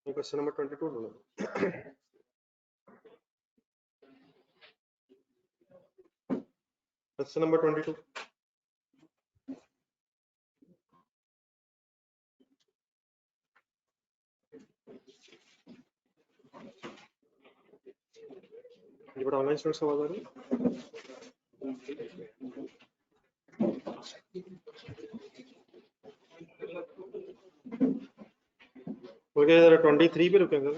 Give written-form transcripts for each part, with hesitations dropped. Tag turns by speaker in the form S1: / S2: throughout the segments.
S1: Question number 22 ढूंढो। Question number 22। ये बड़ा ऑनलाइन स्टूडेंट्स आवाज आ रही है। ओके जरा 23 पे रुकेंगे।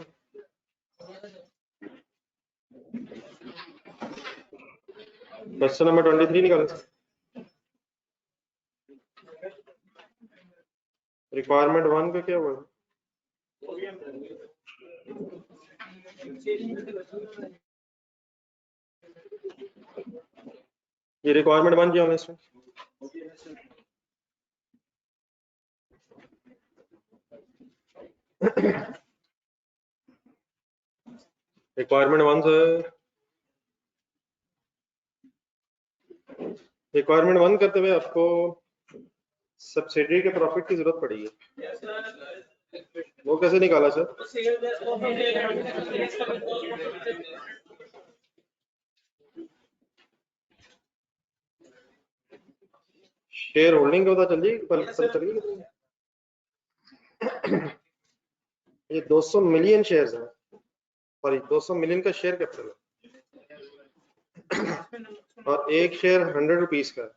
S1: क्वेश्चन नंबर 23 निकालें। रिक्वायरमेंट 1 का क्या हुआ? ये रिक्वायरमेंट 1 क्या होना इसमें? रिक्वायरमेंट 1 से रिक्वायरमेंट 1 करते हुए आपको सब्सिडरी के प्रॉफिट की जरूरत पड़ी है। वो कैसे निकाला सर? शेयर होल्डिंग का पता चल जाएगी। ये 200 मिलियन शेयर्स हैं, सॉरी 200 मिलियन का शेयर कैपिटल है और एक शेयर 100 रुपीज का है।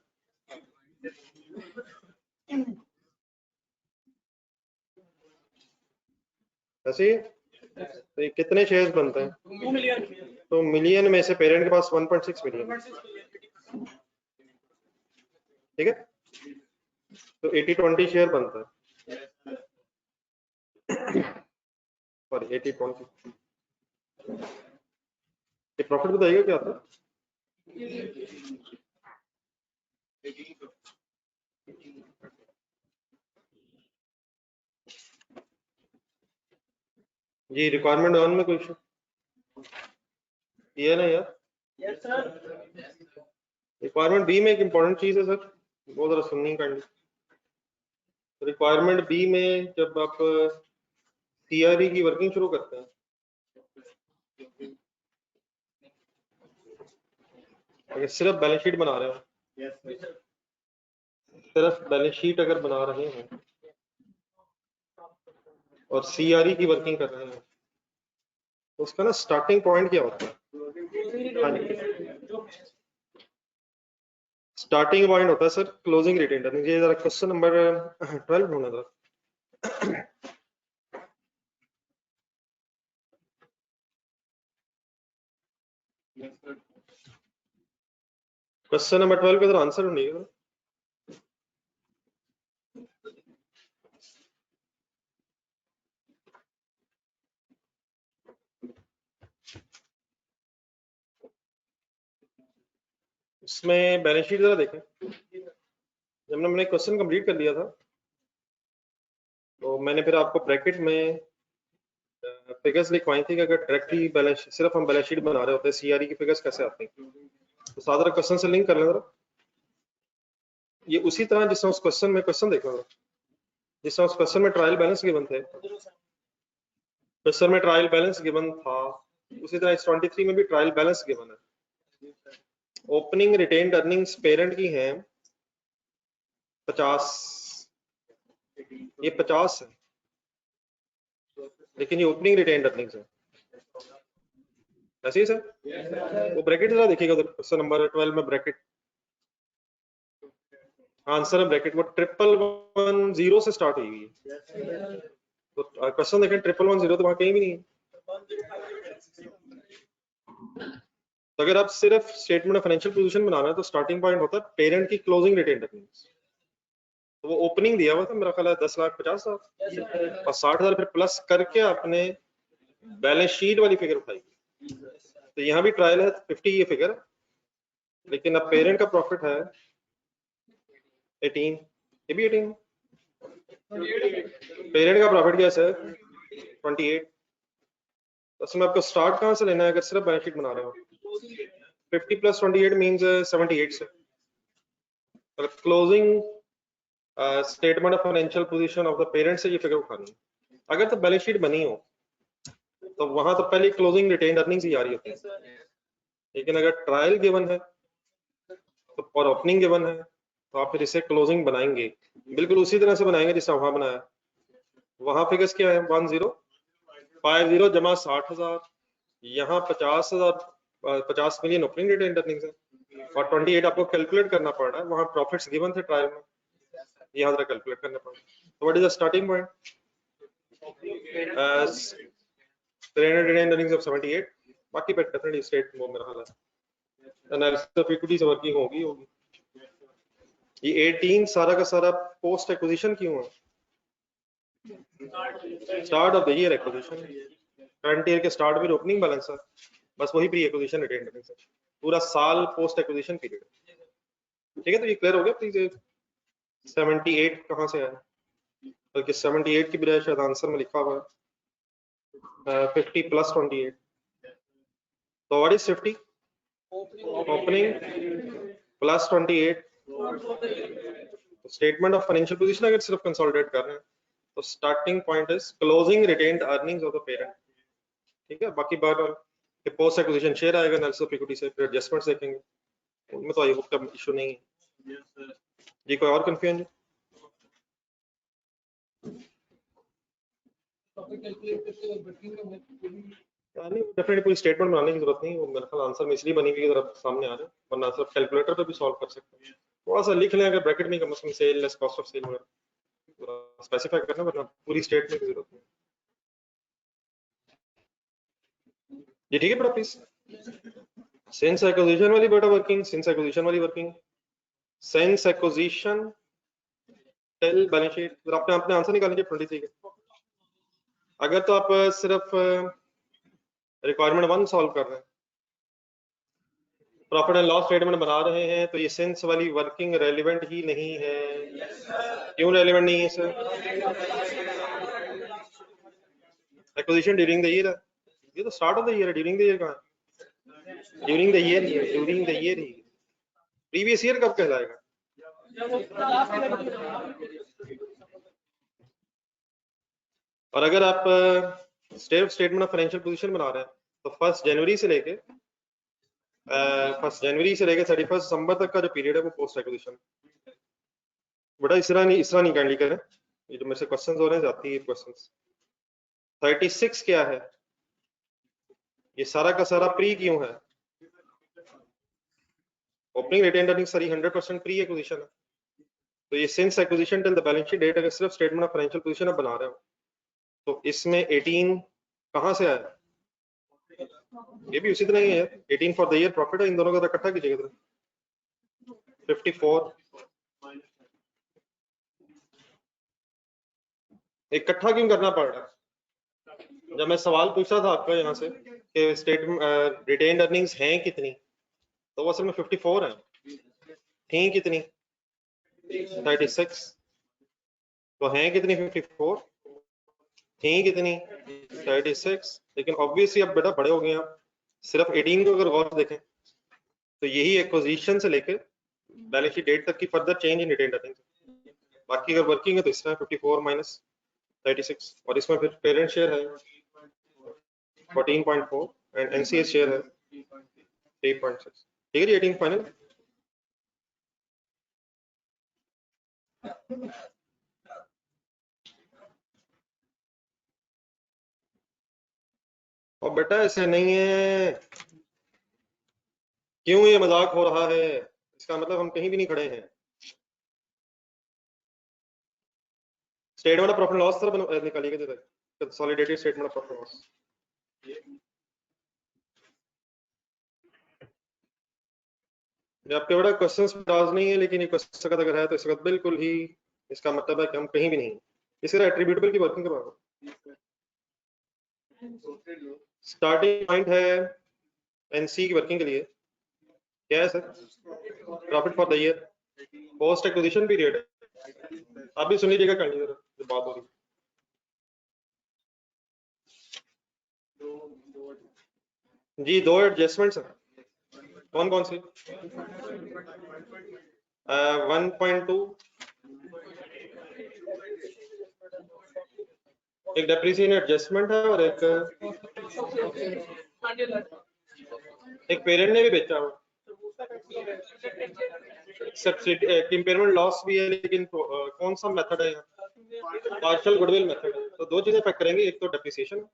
S1: ऐसे तो ये कितने शेयर्स बनते हैं? 2 मिलियन। तो मिलियन में से पेरेंट के पास 1.6 मिलियन, ठीक है, तो 80-20 शेयर बनता है। सॉरी 80-20। ये प्रॉफिट बताइएगा क्या था? जी रिक्वायरमेंट 1 में कोई ये है ना यार? Yes sir. रिक्वायरमेंट बी में एक इम्पोर्टेंट चीज है सर, वो जरा सुननी काइंडली। रिक्वायरमेंट बी में जब आप सीआरई की वर्किंग शुरू करते हैं, अगर सिर्फ बैलेंस शीट बना रहे हो, सिर्फ बैलेंस शीट अगर बना रहे हैं और सीआरई की वर्किंग कर रहे हैं, तो उसका ना स्टार्टिंग पॉइंट क्या होता है? स्टार्टिंग पॉइंट होता है सर क्लोजिंग रिटेन अर्निंग। ये जरा क्वेश्चन नंबर 12 ढूंढना था। क्वेश्चन नंबर 12 का जरा आंसर ढूंढिएगा। इसमें बैलेंस शीट जरा देखें। जब मैंने क्वेश्चन कंप्लीट कर लिया था तो मैंने फिर आपको ब्रैकेट में फिगर्स लिखवाई थी कि अगर डायरेक्टली बैलेंस सिर्फ हम बैलेंस शीट बना रहे होते हैं सीआरई की फिगर्स कैसे आती हैं। तो साधारण क्वेश्चन से लिंक कर लें जरा। ये उसी तरह जिस तरह उस क्वेश्चन में क्वेश्चन देखो, जिस तरह उस क्वेश्चन में ट्रायल बैलेंस गिवन थे, क्वेश्चन में ट्रायल बैलेंस गिवन था, उसी तरह इस 23 में भी ट्रायल बैलेंस गिवन है। ओपनिंग रिटेन्ड अर्निंग्स पेरेंट की हैं 50, ये 50 है, लेकिन ये ओपनिंग रिटेन्ड अर्निंग्स है। ऐसे ही सर वो ब्रैकेट जरा देखिएगा उधर क्वेश्चन नंबर 12 में ब्रैकेट आंसर है ब्रैकेट, वो 1110 से स्टार्ट हुई है। तो क्वेश्चन देखें 1110 तो वहां कहीं भी नहीं है। तो अगर आप सिर्फ स्टेटमेंट ऑफ फाइनेंशियल पोजीशन बनाना है तो स्टार्टिंग पॉइंट होता है पेरेंट की क्लोजिंग रिटेन्ड अर्निंग्स। तो वो ओपनिंग दिया हुआ था मेरा ख्याल है 10,50,000 और 60,000 फिर प्लस करके आपने बैलेंस शीट वाली फिगर उठाई। तो यहाँ भी ट्रायल है 50 ये फिगर, लेकिन अब पेरेंट का प्रॉफिट है 18, ये भी 18। पेरेंट का प्रॉफिट क्या है 28। तो उसमें आपको स्टार्ट कहाँ से लेना है अगर सिर्फ बैलेंस शीट बना रहे हो? 50 + 28 मींस 78 से। Closing statement of financial position of the parent से ये फिगर उठानी है। अगर तो बैलेंस शीट बनी हो तो वहां तो पहले क्लोजिंग रिटेन्ड अर्निंग्स ही आ रही होती है, लेकिन अगर ट्रायल गिवन है तो और ओपनिंग गिवन है तो आप फिर इसे क्लोजिंग बनाएंगे, बिल्कुल उसी तरह से बनाएंगे जिस तरह वहां बनाया। वहां फिगर्स क्या है, 1050 जमा 60,000, यहाँ 50,000 50 मिलियन ओपनिंग रिटेन्ड अर्निंग्स है और 28 आपको कैलकुलेट करना पड़ रहा है, वहां प्रॉफिट्स गिवन थे ट्रायल में, यहाँ जरा कैलकुलेट करना पड़ रहा है। तो what is the starting point? 300 retained earnings of 78, बाकी पे डेफिनेटली स्टेट वो मेरा हाल है एनालिसिस ऑफ इक्विटी से वर्किंग होगी। ये 18 सारा का सारा पोस्ट एक्विजिशन क्यों है? Start of the year acquisition, current year के स्टार्ट में ओपनिंग बैलेंस है, बस वही प्री एक्विजिशन रिटेन्ड अर्निंग्स है, पूरा साल पोस्ट एक्विजिशन पीरियड। ठीक है, तो ये क्लियर हो गया प्लीज। 78 कहाँ से आया, बल्कि 78 की बजाय शायद आंसर में लिखा हुआ है 50 प्लस 28। तो what is 50? Opening plus 28। Statement of financial position अगर सिर्फ कंसोलिडेट कर रहे हैं तो starting point is closing retained earnings of the parent. ठीक है, बाकी बात के पोस्ट एक्विजिशन शेयर आएगा एनालिसिस ऑफ इक्विटी से, फिर एडजस्टमेंट्स देखेंगे, उनमें तो आई होप का इशू नहीं है जी। कोई और कंफ्यूजन? नहीं, डेफिनेटली पूरी स्टेटमेंट बनाने की जरूरत नहीं, वो मेरे ख्याल आंसर में इसलिए बनी हुई है सामने आ रहे हैं, वरना सिर्फ कैलकुलेटर पे भी सॉल्व कर सकते हैं। थोड़ा सा लिख लें अगर ब्रैकेट में, कम से कम sale less cost of sale वगैरह स्पेसिफाई करना, वरना पूरी स्टेटमेंट की जरूरत नहीं जी। ठीक है बेटा, प्लीज सिंस एक्विजिशन वाली बेटा वर्किंग, सिंस एक्विजिशन वाली working, since acquisition till balance sheet. आपने अपने आंसर निकाल लीजिए 23 के। अगर तो आप सिर्फ रिक्वायरमेंट 1 सॉल्व कर रहे हैं, प्रॉफिट एंड लॉस स्टेटमेंट बना रहे हैं, तो ये सिंस वाली वर्किंग रेलिवेंट ही नहीं है। क्यों रेलिवेंट नहीं है sir? Acquisition during the year है, ये तो स्टार्ट ऑफ द ईयर है, ड्यूरिंग द ईयर कहाँ है? ड्यूरिंग द ईयर ही है, during the year he. Previous year कब कहलाएगा? और अगर आप स्टेटमेंट ऑफ फाइनेंशियल पोजीशन बना रहे हैं तो 1 जनवरी से लेके 31 दिसंबर तक का जो पीरियड है वो पोस्ट एक्विजिशन। बेटा इस तरह नहीं काइंडली करें, ये जो मेरे से क्वेश्चंस हो रहे हैं जाती है क्वेश्चंस। 36 क्या है? ये सारा का सारा प्री क्यों है? ओपनिंग रिटेन्ड अर्निंग्स सारी 100% प्री एक्विजिशन है, तो ये since acquisition till the balance sheet date अगर सिर्फ स्टेटमेंट ऑफ फाइनेंशियल पोजीशन आप बना रहे हो तो इसमें 18 कहां से आया? ये भी उसी तरह ही है, 18 फॉर द ईयर प्रॉफिट है, इन दोनों का तो इकट्ठा कीजिएगा 54। इकट्ठा क्यों करना पड़ रहा है? जब मैं सवाल पूछ रहा था आपका यहाँ से कि स्टेटमेंट रिटेन्ड अर्निंग्स हैं कितनी, तो वो असल में 54 है। थी कितनी? 36। तो हैं कितनी? 54। थी कितनी? 36। लेकिन ऑब्वियसली अब बेटा बड़े हो गए आप, सिर्फ 18 को अगर गौर से देखें तो यही एक्विजिशन से लेकर बैलेंस शीट डेट तक की further change in retained earnings. बाकी अगर वर्किंग है तो इस तरह 54 माइनस 36, और इसमें फिर पेरेंट शेयर है 14.4 एंड एनसीएस शेयर है 8.6। ठीक है जी, 18 फाइनल। और बेटा ऐसे नहीं है, क्यों ये मजाक हो रहा है? इसका मतलब हम कहीं भी नहीं खड़े हैं। Statement of profit loss sir निकालिएगा जरा, consolidated statement of profit loss. आपके बड़ा क्वेश्चंस डाउट नहीं है, लेकिन ये क्वेश्चन अगर है तो इस वक्त बिल्कुल ही इसका मतलब है कि हम कहीं भी नहीं। इसी तरह एट्रीब्यूटेबल की वर्किंग करवाओ। स्टार्टिंग पॉइंट है एनसी की वर्किंग के लिए क्या है sir? Profit for the year, post acquisition period. आप भी सुन लीजिएगा कहानी जरा जो बात हो रही जी। 2 एडजस्टमेंट्स हैं, कौन कौन सी? 1.2 एक डेप्रिसिएशन एडजस्टमेंट है और एक एक पेरेंट ने भी बेचा हुआ, इम्पेयरमेंट लॉस भी है, लेकिन कौन सा मेथड है यहाँ? पार्शियल गुडविल मेथड है। तो दो चीजें इफेक्ट करेंगी, एक तो डेप्रिसिएशन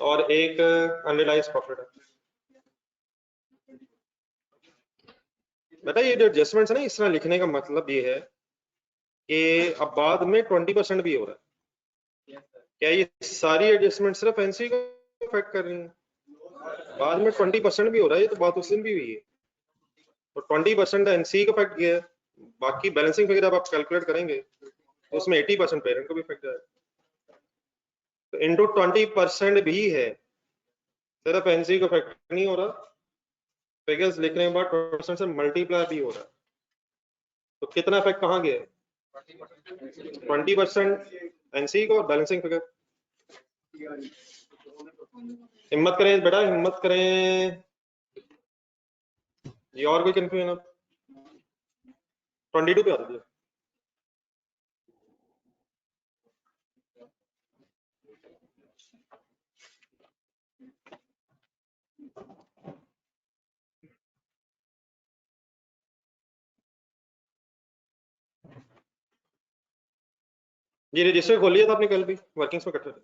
S1: और एक अनरियलाइज्ड प्रॉफिट है। बेटा ये जो एडजस्टमेंट्स है ना, इस तरह लिखने का मतलब ये है कि अब बाद में 20% भी हो रहा है। क्या ये सारी एडजस्टमेंट सिर्फ एनसी को इफेक्ट कर रही है? बाद में 20% भी हो रहा है, ये तो बात उस दिन भी हुई है। तो 20% एनसी को इफेक्ट किया है, बाकी बैलेंसिंग फिगर अब आप कैलकुलेट करेंगे तो उसमें 80% पेरेंट को भी इफेक्ट है। तो इंटू 20% भी है, सिर्फ एनसी को इफेक्ट नहीं हो रहा, फिगर्स लिखने के बाद 20% से मल्टीप्लाई भी हो रहा है। तो कितना इफेक्ट कहाँ गया? 20% एनसी को और बैलेंसिंग फिगर। हिम्मत करें बेटा, हिम्मत करें, ये और कोई कंफ्यूजन अब 22 पे आ दीजिए। ये रजिस्टर खोल लिया था आपने कल भी, वर्किंग्स में इकट्ठे थे।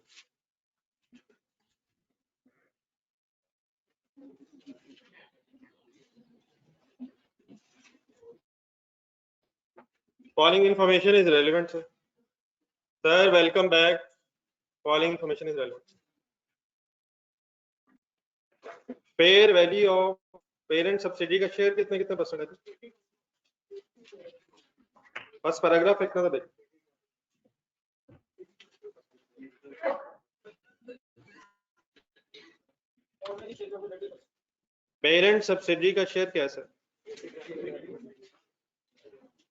S1: Following information is relevant, sir. Sir, welcome back. Following information is relevant. Fair value of parent subsidy का शेयर कितने कितने परसेंट है? बस पैराग्राफ लिखना था देख। पेरेंट सब्सिडी का शेयर क्या है sir?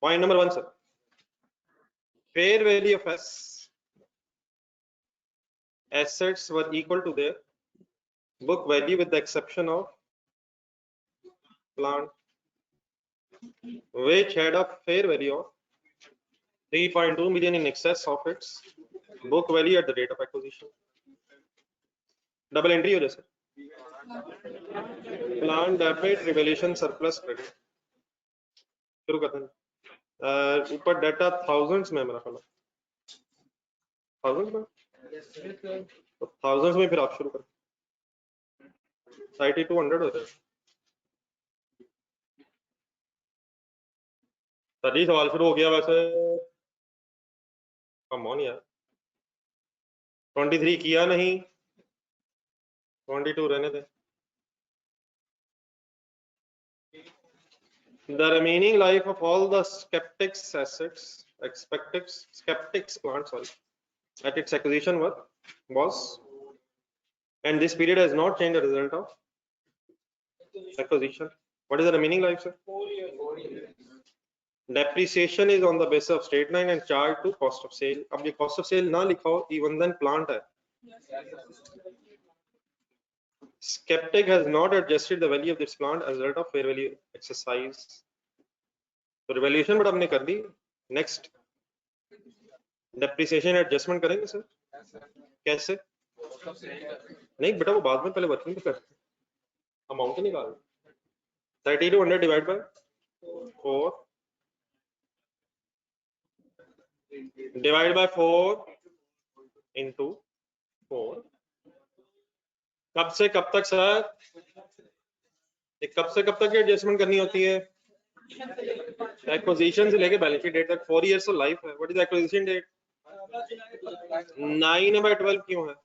S1: Point number 1 sir, fair value of assets were equal to their book value with the exception of plant, which had a fair value of 3.2 million in excess of its book value at the date of acquisition. Double entry हो जाए sir, plan debit revaluation surplus credit. शुरू करते हैं। ऊपर data thousands में मेरा ख्याल है, थाउजेंड्स में, तो थाउजेंड्स में फिर आप शुरू करें, 9200 हो जाए। सर जी सवाल शुरू हो गया वैसे, कम ऑन यार, 23 किया नहीं, 22 रहने दें। The remaining life of all the skeptics assets, skeptics plant, sorry, at its acquisition was, and this period has not changed as a result of acquisition. What is the remaining life, sir? 4 years. Depreciation is on the basis of straight line and charged to cost of sale. अब ये cost of sale ना लिखा हो, even then plant है. Skeptic has not adjusted the value of this plant as a result of fair value exercise. तो revaluation but हमने कर दी। Next depreciation adjustment करेंगे सर, कैसे? नहीं बेटा वो बाद में, पहले वर्किंग पे करते हैं, अमाउंट निकाल 3200 divide by 4 divide by 4 into 4। कब से कब तक सर? कब से कब तक एडजस्टमेंट करनी होती है? एक्विजिशन से लेके बैलेंस शीट डेट तक 4 इयर्स ऑफ लाइफ है। What is acquisition date? 9/12 क्यों है?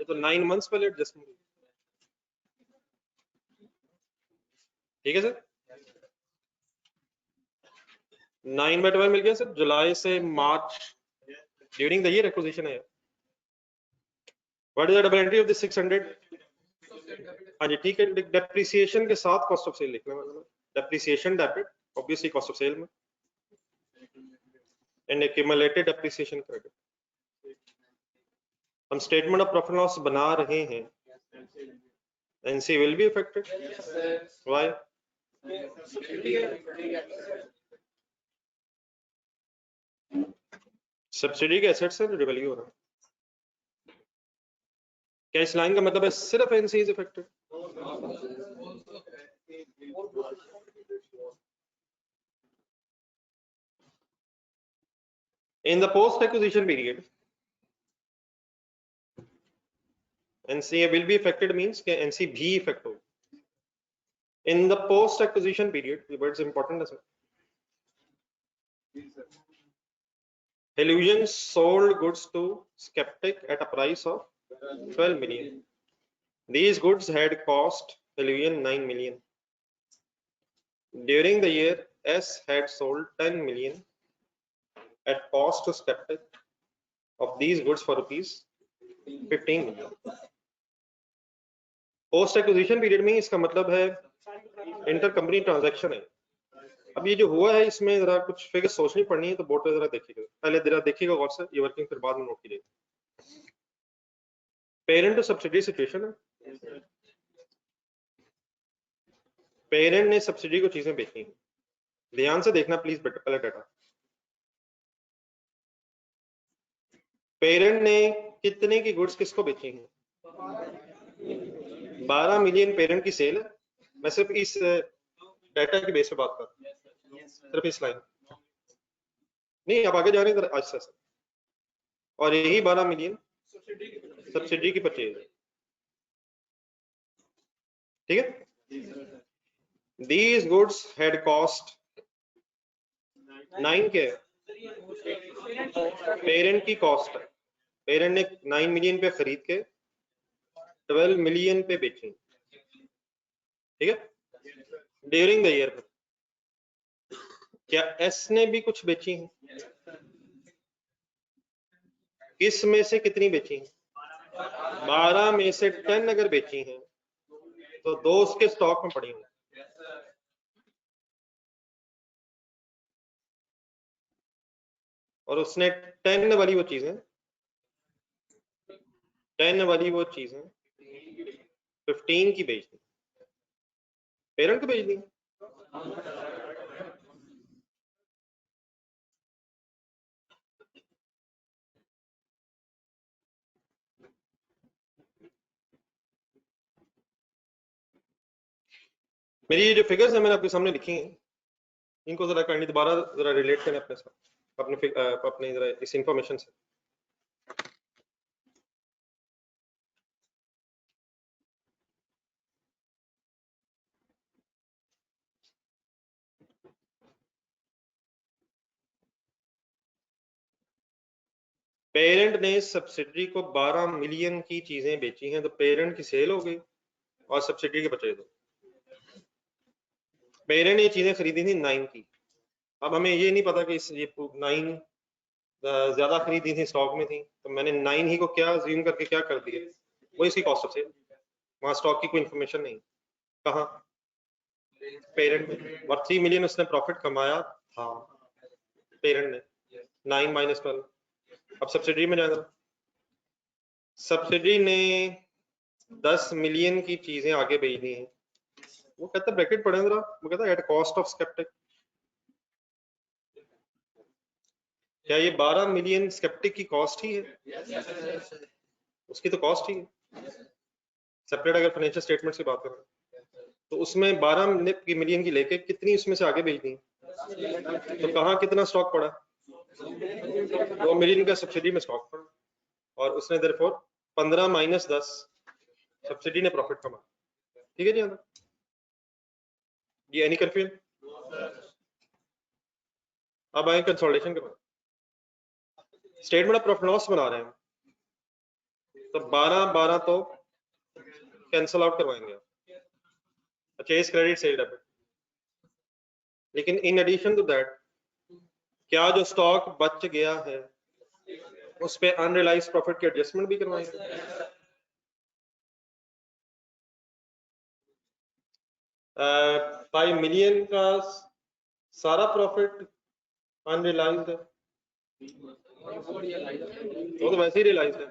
S1: तो 9 मंथ्स पहले एडजस्टमेंट। ठीक है सर, 9/12 मिल गया सर, जुलाई से मार्च ड्यूरिंग द ईयर एक्विजिशन है। What is the double entry of this 600? हाँ जी ठीक है, डेप्रिसिएशन के साथ कॉस्ट ऑफ सेल लिखना है, depreciation debit obviously cost of sale में, एंड एक्यूमुलेटेड डेप्रिसिएशन क्रेडिट। हम स्टेटमेंट ऑफ प्रॉफिट लॉस बना रहे हैं, NC will be affected. Why? Subsidy के एसेट्स से रिवैल्यू हो रहा है। क्या इस लाइन का मतलब है सिर्फ NC is affected? In the post-acquisition period, NCA will be affected means कि NC भी affect हो. In the post-acquisition period, the word is important as well. Illusion sold goods to Skeptic at a price of 12 million. These goods had cost Illusion 9 million. During the year, S had sold 10 million at cost to Skeptic of these goods for rupees 15 million. Post acquisition period में इसका मतलब है inter company transaction है. अब ये जो हुआ है इसमें जरा कुछ फिगर सोचनी पड़नी है, तो बोर्ड पे जरा देखिएगा, पहले जरा देखिएगा गौर से, ये वर्किंग फिर बाद में नोट कीजिएगा. पेरेंट टू सब्सिडी सिचुएशन है. पेरेंट ने सब्सिडी को चीजें बेची हैं. ध्यान से देखना प्लीज पहले डाटा. पेरेंट ने कितने की गुड्स किसको बेची हैं? 12 मिलियन पेरेंट की सेल है. मैं सिर्फ इस डाटा की बेस पे बात कर रहा हूं, सिर्फ इस लाइन नहीं, आप आगे जा रहे हैं आज से. और यही 12 मिलियन सब्सिडी की परचेज है. ठीक है. These goods had cost 9 के पेरेंट की कॉस्ट है. पेरेंट ने 9 मिलियन पे खरीद के 12 मिलियन पे बेची. ठीक है. ड्यूरिंग द ईयर क्या एस ने भी कुछ बेची है? किस में से कितनी बेची है? 12 में से 10 अगर बेची हैं तो 2 उसके स्टॉक में पड़ी होंगी. और उसने 10 वाली वो चीजें 15 की बेच दी. पेरेंट को बेच दी. मेरी ये जो फिगर्स है मैंने आपके सामने लिखी हैं, इनको जरा करनी दोबारा जरा रिलेट करें अपने साथ, अपने जरा इस इंफॉर्मेशन से. पेरेंट ने सब्सिडी को 12 मिलियन की चीजें बेची हैं, तो पेरेंट की सेल हो गई और सब्सिडी के बचे दो. पेरेंट ने ये चीजें खरीदी थी 9 की. अब हमें ये नहीं पता कि ये 9 ज्यादा खरीदी थी, स्टॉक में थी, तो मैंने 9 ही को क्या ज्यूम करके क्या कर दिया, वो इसकी कॉस्ट ऑफ सेल. वहां स्टॉक की कोई इंफॉर्मेशन नहीं. कहाँ? पेरेंट में. और 3 मिलियन उसने प्रॉफिट कमाया था पेरेंट ने. 9 माइनस 12. अब सब्सिडी में जाना. सब्सिडी ने 10 मिलियन की चीजें आगे भेज दी हैं. वो कहता है ब्रैकेट पढ़े जरा, वो कहता है एट कॉस्ट ऑफ स्केप्टिक. क्या ये 12 मिलियन स्केप्टिक की कॉस्ट ही है? उसकी तो कॉस्ट ही है. सेपरेट अगर फाइनेंशियल स्टेटमेंट्स की बात करें तो उसमें 12 मिलियन की लेके कितनी उसमें से आगे भेज दी, तो कहाँ कितना स्टॉक पड़ा? 2 मिलियन का सब्सिडी में स्टॉक पड़ा. और उसने देयरफॉर 15 माइनस 10 सब्सिडी ने प्रॉफिट कमा. ठीक है जी. ये एनी कंफ्यूजन? अब आए कंसोलिडेशन के बाद. स्टेटमेंट ऑफ प्रॉफिट लॉस बना रहे हैं, तो 12 तो कैंसल आउट करवाएंगे. Purchase credit sale debit. लेकिन इन एडिशन टू दैट क्या जो स्टॉक बच गया है उस पे अनरियलाइज्ड प्रॉफिट की एडजस्टमेंट भी करवाएंगे. 5 मिलियन का सारा प्रॉफिट अनरियलाइज्ड है, वो तो वैसे ही रियलाइज्ड है.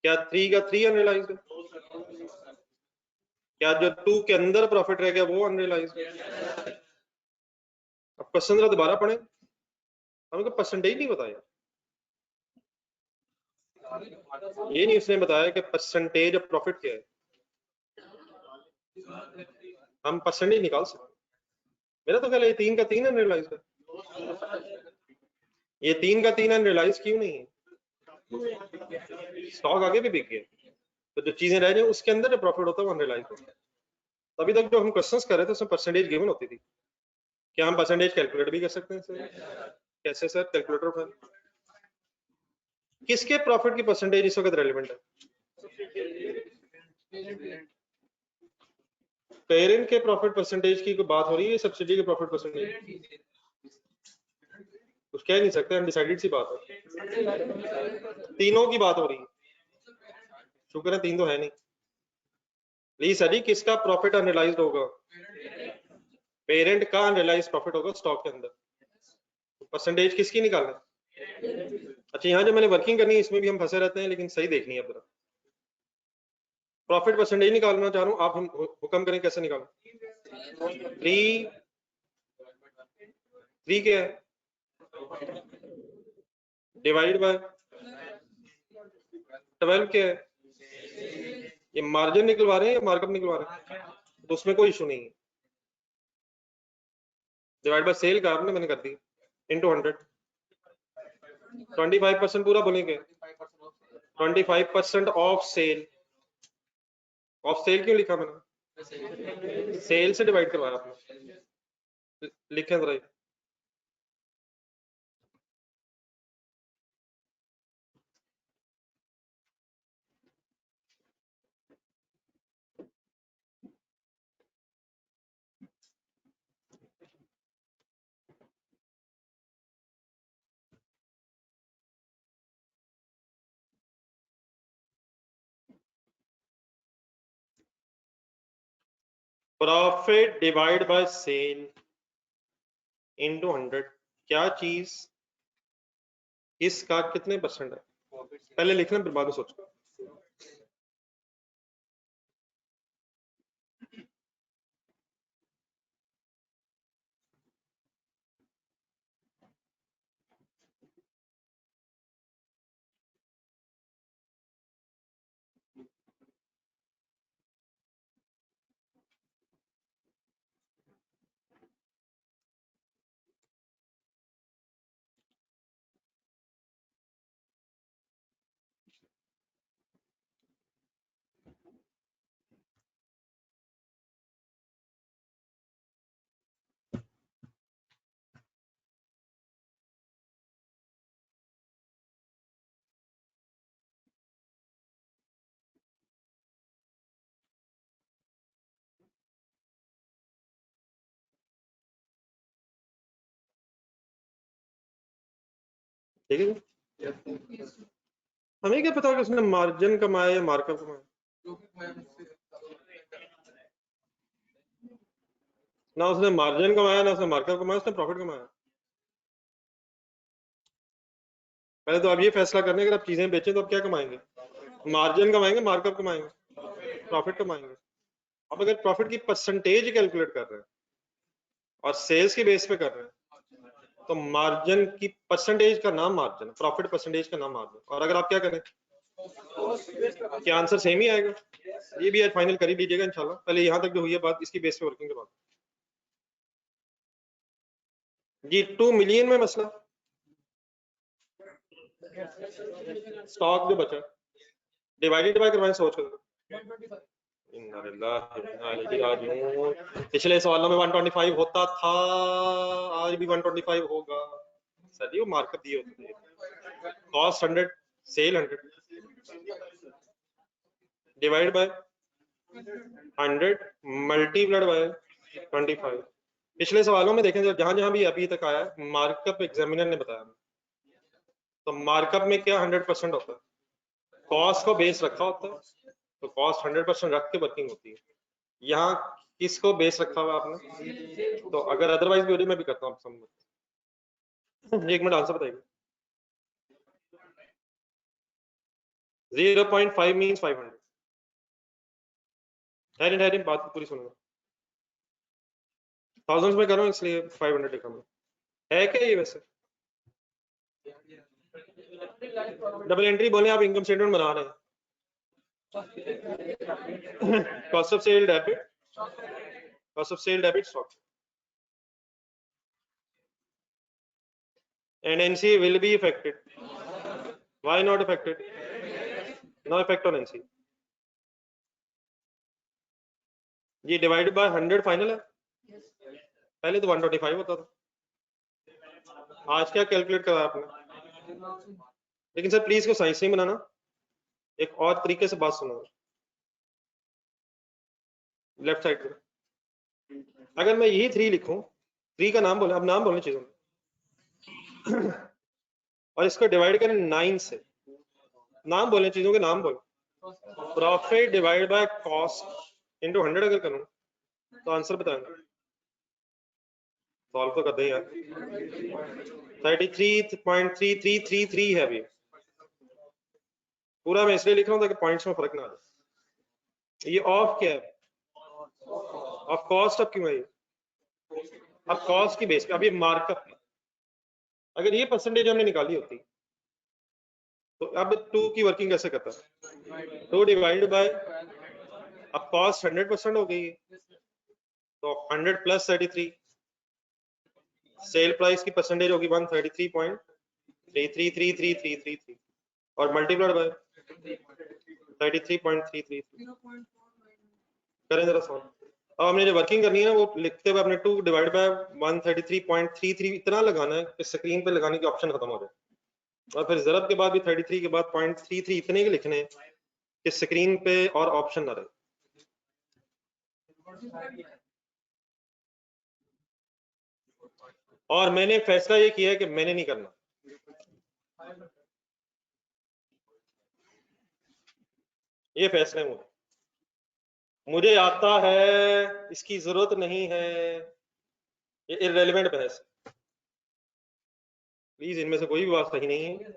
S1: क्या 3 का 3 अनरियलाइज्ड है? क्या जो 2 के अंदर प्रॉफिट रह गया वो अनरियलाइज्ड है? अब क्वेश्चन दोबारा पढ़ें, हमको परसेंटेज नहीं बताया. ये नहीं उसने बताया कि परसेंटेज ऑफ प्रॉफिट क्या है। हम परसेंटेज निकाल सकते। मेरा तो ख्याल है ये 3 का 3 अनरियलाइज्ड है। ये 3 का 3 अनरियलाइज्ड क्यों नहीं है? स्टॉक आगे भी बिक गया, तो जो चीजें रह जाए उसके अंदर जो प्रॉफिट होता है वो अनरियलाइज्ड होता है। तभी तक जो हम क्वेश्चंस कर रहे थे उसमें परसेंटेज गिवन होती थी। क्या हम परसेंटेज कैलकुलेट भी कर सकते हैं सर? कैसे सर कैलकुलेटर पर? किसके प्रॉफिट की परसेंटेज इस वक्त रेलिवेंट है? पेरेंट के प्रॉफिट परसेंटेज की कोई बात हो रही है, सब्सिडी के प्रॉफिट परसेंटेज? कुछ कह नहीं सकते, अनडिसाइडेड सी बात है। तीनों की बात हो रही है। शुक्र है 3 तो है नहीं। प्लीज सर जी, किसका प्रॉफिट अनरियलाइज्ड होगा? पेरेंट का अनरियलाइज्ड प्रॉफिट होगा स्टॉक के अंदर। परसेंटेज किसकी निकालना? अच्छा, यहाँ जो मैंने वर्किंग करनी है इसमें भी हम फंसे रहते हैं, लेकिन सही देखनी है। अब प्रॉफिट परसेंटेज निकालना चाह रहा हूँ, आप हम हुक्म करें कैसे निकालें? 3 क्या है? डिवाइड बाय 12 क्या है? ये मार्जिन निकलवा रहे हैं या मार्कअप निकलवा रहे हैं? तो उसमें कोई इशू नहीं है। डिवाइड बाय सेल का आपने मैंने कर दी इनटू 100। 25% पूरा बोलेंगे? 25% ऑफ सेल। ऑफ सेल क्यों लिखा मैंने? सेल से डिवाइड करवाया आपने। लिखें जरा। Profit divide by sale into 100। क्या चीज इसका कितने परसेंट है? पहले लिखना फिर बाद में सोचो। ठीक है, हमें क्या पता कि उसने मार्जिन कमाया या मार्कअप कमाया? ना उसने मार्जिन कमाया ना उसने मार्कअप कमाया, उसने प्रॉफिट कमाया। पहले तो आप ये फैसला करने, अगर आप चीजें बेचें तो आप क्या कमाएंगे? मार्जिन कमाएंगे, मार्कअप कमाएंगे, प्रॉफिट कमाएंगे। अब अगर प्रॉफिट की परसेंटेज कैलकुलेट कर रहे हैं और सेल्स के बेस पे कर रहे हैं, तो मार्जिन की परसेंटेज का नाम मार्जिन, प्रॉफिट परसेंटेज का नाम मार्जिन। और अगर आप क्या करें, क्या आंसर सेम ही आएगा? ये भी आज फाइनल कर ही लीजिएगा इंशाल्लाह। पहले यहाँ तक जो हुई है बात, इसकी बेस पे वर्किंग के बाद जी 2 मिलियन में मसला। स्टॉक जो बचा डिवाइडेड बाय करवाएं, सोच कर। पिछले सवालों में 125 होता था, आज भी 125 होगा सर जी। वो मार्कअप दिए होते थे। Cost 100, sale 100, divide by 100 multiplied by 25। पिछले सवालों में देखें जहां जहां भी अभी तक आया मार्कअप एग्जामिनर ने बताया, तो मार्कअप में क्या 100% होता है? कॉस्ट को बेस रखा होता है, तो कॉस्ट 100% रख के वर्किंग होती है। यहाँ किसको बेस रखा हुआ आपने? तो अगर अदरवाइज भी हो रही मैं भी करता हूँ समझ। एक मिनट आंसर बताइए। 0.5 मीन्स 500। ठहरे ठहरे, बात पूरी सुनना। थाउजेंड्स में करो इसलिए 500 लिखा मैं। है क्या ये वैसे? डबल एंट्री बोले आप इनकम स्टेटमेंट बना रहे हैं, cost of sale debit stock and NC will be affected. Why not affected? No effect on NC. ये डिवाइडेड बाय 100 फाइनल है, पहले तो 125 होता था, आज क्या कैलकुलेट करा आपने? लेकिन सर प्लीज को साइंस नहीं बनाना, एक और तरीके से बात सुनो। लेफ्ट साइड पे अगर मैं यही 3 लिखूं, 3 का नाम बोले, अब नाम बोलने चीजों में और इसको डिवाइड करें 9 से, नाम बोले चीजों के नाम बोले, profit divide by cost into 100 अगर करूं तो आंसर बताएंगे, सॉल्व तो करते हैं यार। 33.3333 है अभी, पूरा मैं इसलिए लिख रहा हूं ताकि पॉइंट्स में फर्क ना आ जाए। ये ऑफ क्या है? Of cost. अब क्यों है ये? अब कॉस्ट की बेस पे, अब ये मार्कअप, अगर ये परसेंटेज हमने निकाली होती तो अब 2 की वर्किंग कैसे करता है? 2 डिवाइड बाय, अब कॉस्ट 100% हो गई तो 100 प्लस 33, सेल प्राइस की परसेंटेज होगी 133.333333 और मल्टीप्लाइड बाय 33.333। करें जरा सॉल्व। अब हमने जो वर्किंग करनी है वो लिखते हुए अपने 2 डिवाइड बाय 133.33 इतना लगाना है कि स्क्रीन पे लगाने के ऑप्शन खत्म हो जाए, और फिर ज़रब के बाद भी 33 के बाद 0.33 इतने के लिखने कि स्क्रीन पे और ऑप्शन ना रहे। और मैंने फैसला ये किया है कि मैंने नहीं करना, ये फैसला है मुझे आता है, इसकी जरूरत नहीं है, ये इररेलेवेंट बहस, प्लीज इनमें से कोई भी बात सही नहीं है।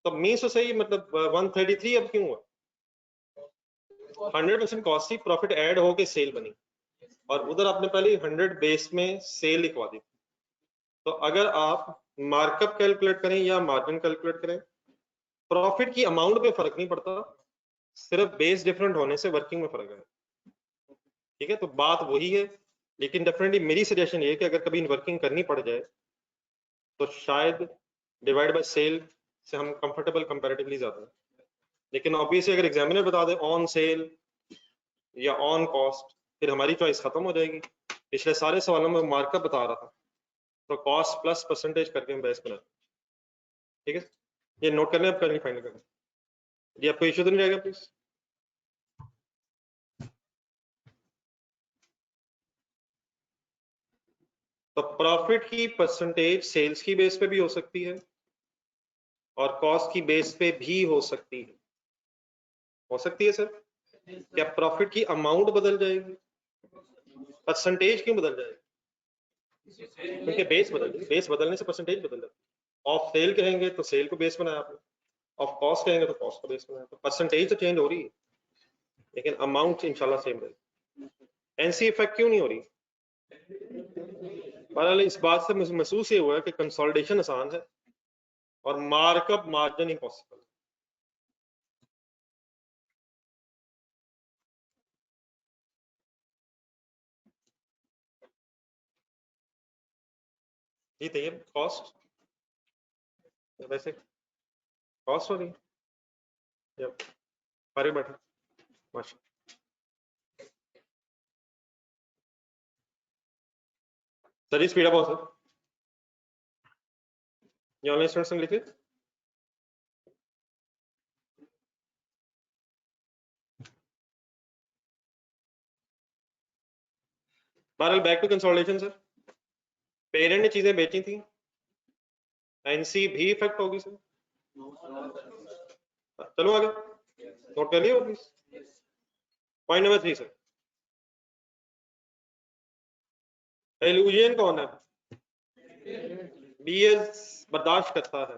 S1: तो मीन्स तो सही, मतलब 133 अब क्यों हुआ? 100% कॉस्ट थी, प्रॉफिट ऐड होके सेल बनी, और उधर आपने पहले 100 बेस में सेल लिखवा दी। तो अगर आप मार्कअप कैलकुलेट करें या मार्जिन कैलकुलेट करें, प्रॉफिट की अमाउंट पे फर्क नहीं पड़ता, सिर्फ बेस डिफरेंट होने से वर्किंग में फर्क है। ठीक है, तो बात वही है, लेकिन डेफिनेटली मेरी सजेशन ये कि अगर कभी वर्किंग करनी पड़ जाए तो शायद डिवाइड बाय सेल से हम कंफर्टेबल कंपैरेटिवली ज्यादा है, लेकिन ऑब्वियसली अगर एग्जामिनर बता दे ऑन सेल या ऑन कॉस्ट, फिर हमारी चॉइस खत्म हो जाएगी। पिछले सारे सवालों में मार्कअप बता रहा था, तो कॉस्ट प्लस परसेंटेज करके हम बहस बना। ठीक है, ये नोट कर लें, अब करनी फाइनल करें। ये आपको इश्यू तो नहीं रहेगा प्लीज? तो प्रॉफिट की परसेंटेज सेल्स की बेस पे भी हो सकती है और कॉस्ट की बेस पे भी हो सकती है। हो सकती है सर? क्या प्रॉफिट की अमाउंट बदल जाएगी? परसेंटेज क्यों बदल जाएगी? क्योंकि बेस बदलने से परसेंटेज बदल जाती है। ऑफ सेल कहेंगे तो सेल को बेस बनाया आपने, ऑफ कॉस्ट कहेंगे तो कॉस्ट को बेस बनाया, तो परसेंटेज तो चेंज हो रही है लेकिन अमाउंट इंशाल्लाह सेम रहेगी। एनसी इफेक्ट क्यों नहीं हो रही? बहरहाल इस बात से मुझे महसूस ये हुआ है कि कंसोलिडेशन आसान है और मार्कअप मार्जिन इम्पॉसिबल। ये तो कॉस्ट, वैसे कॉस्ट हो रही है, अरे बैठा माशा, सर स्पीड अप हो सर, ये ऑनलाइन स्टूडेंट्स ने लिखे। बहरहाल back to consolidation sir, parent ने चीजें बेची थी, एनसी भी इफेक्ट होगी सर। चलो आगे नोट कर लिया please. Point number 3 sir, illusion कौन है? बीएस बर्दाश्त करता है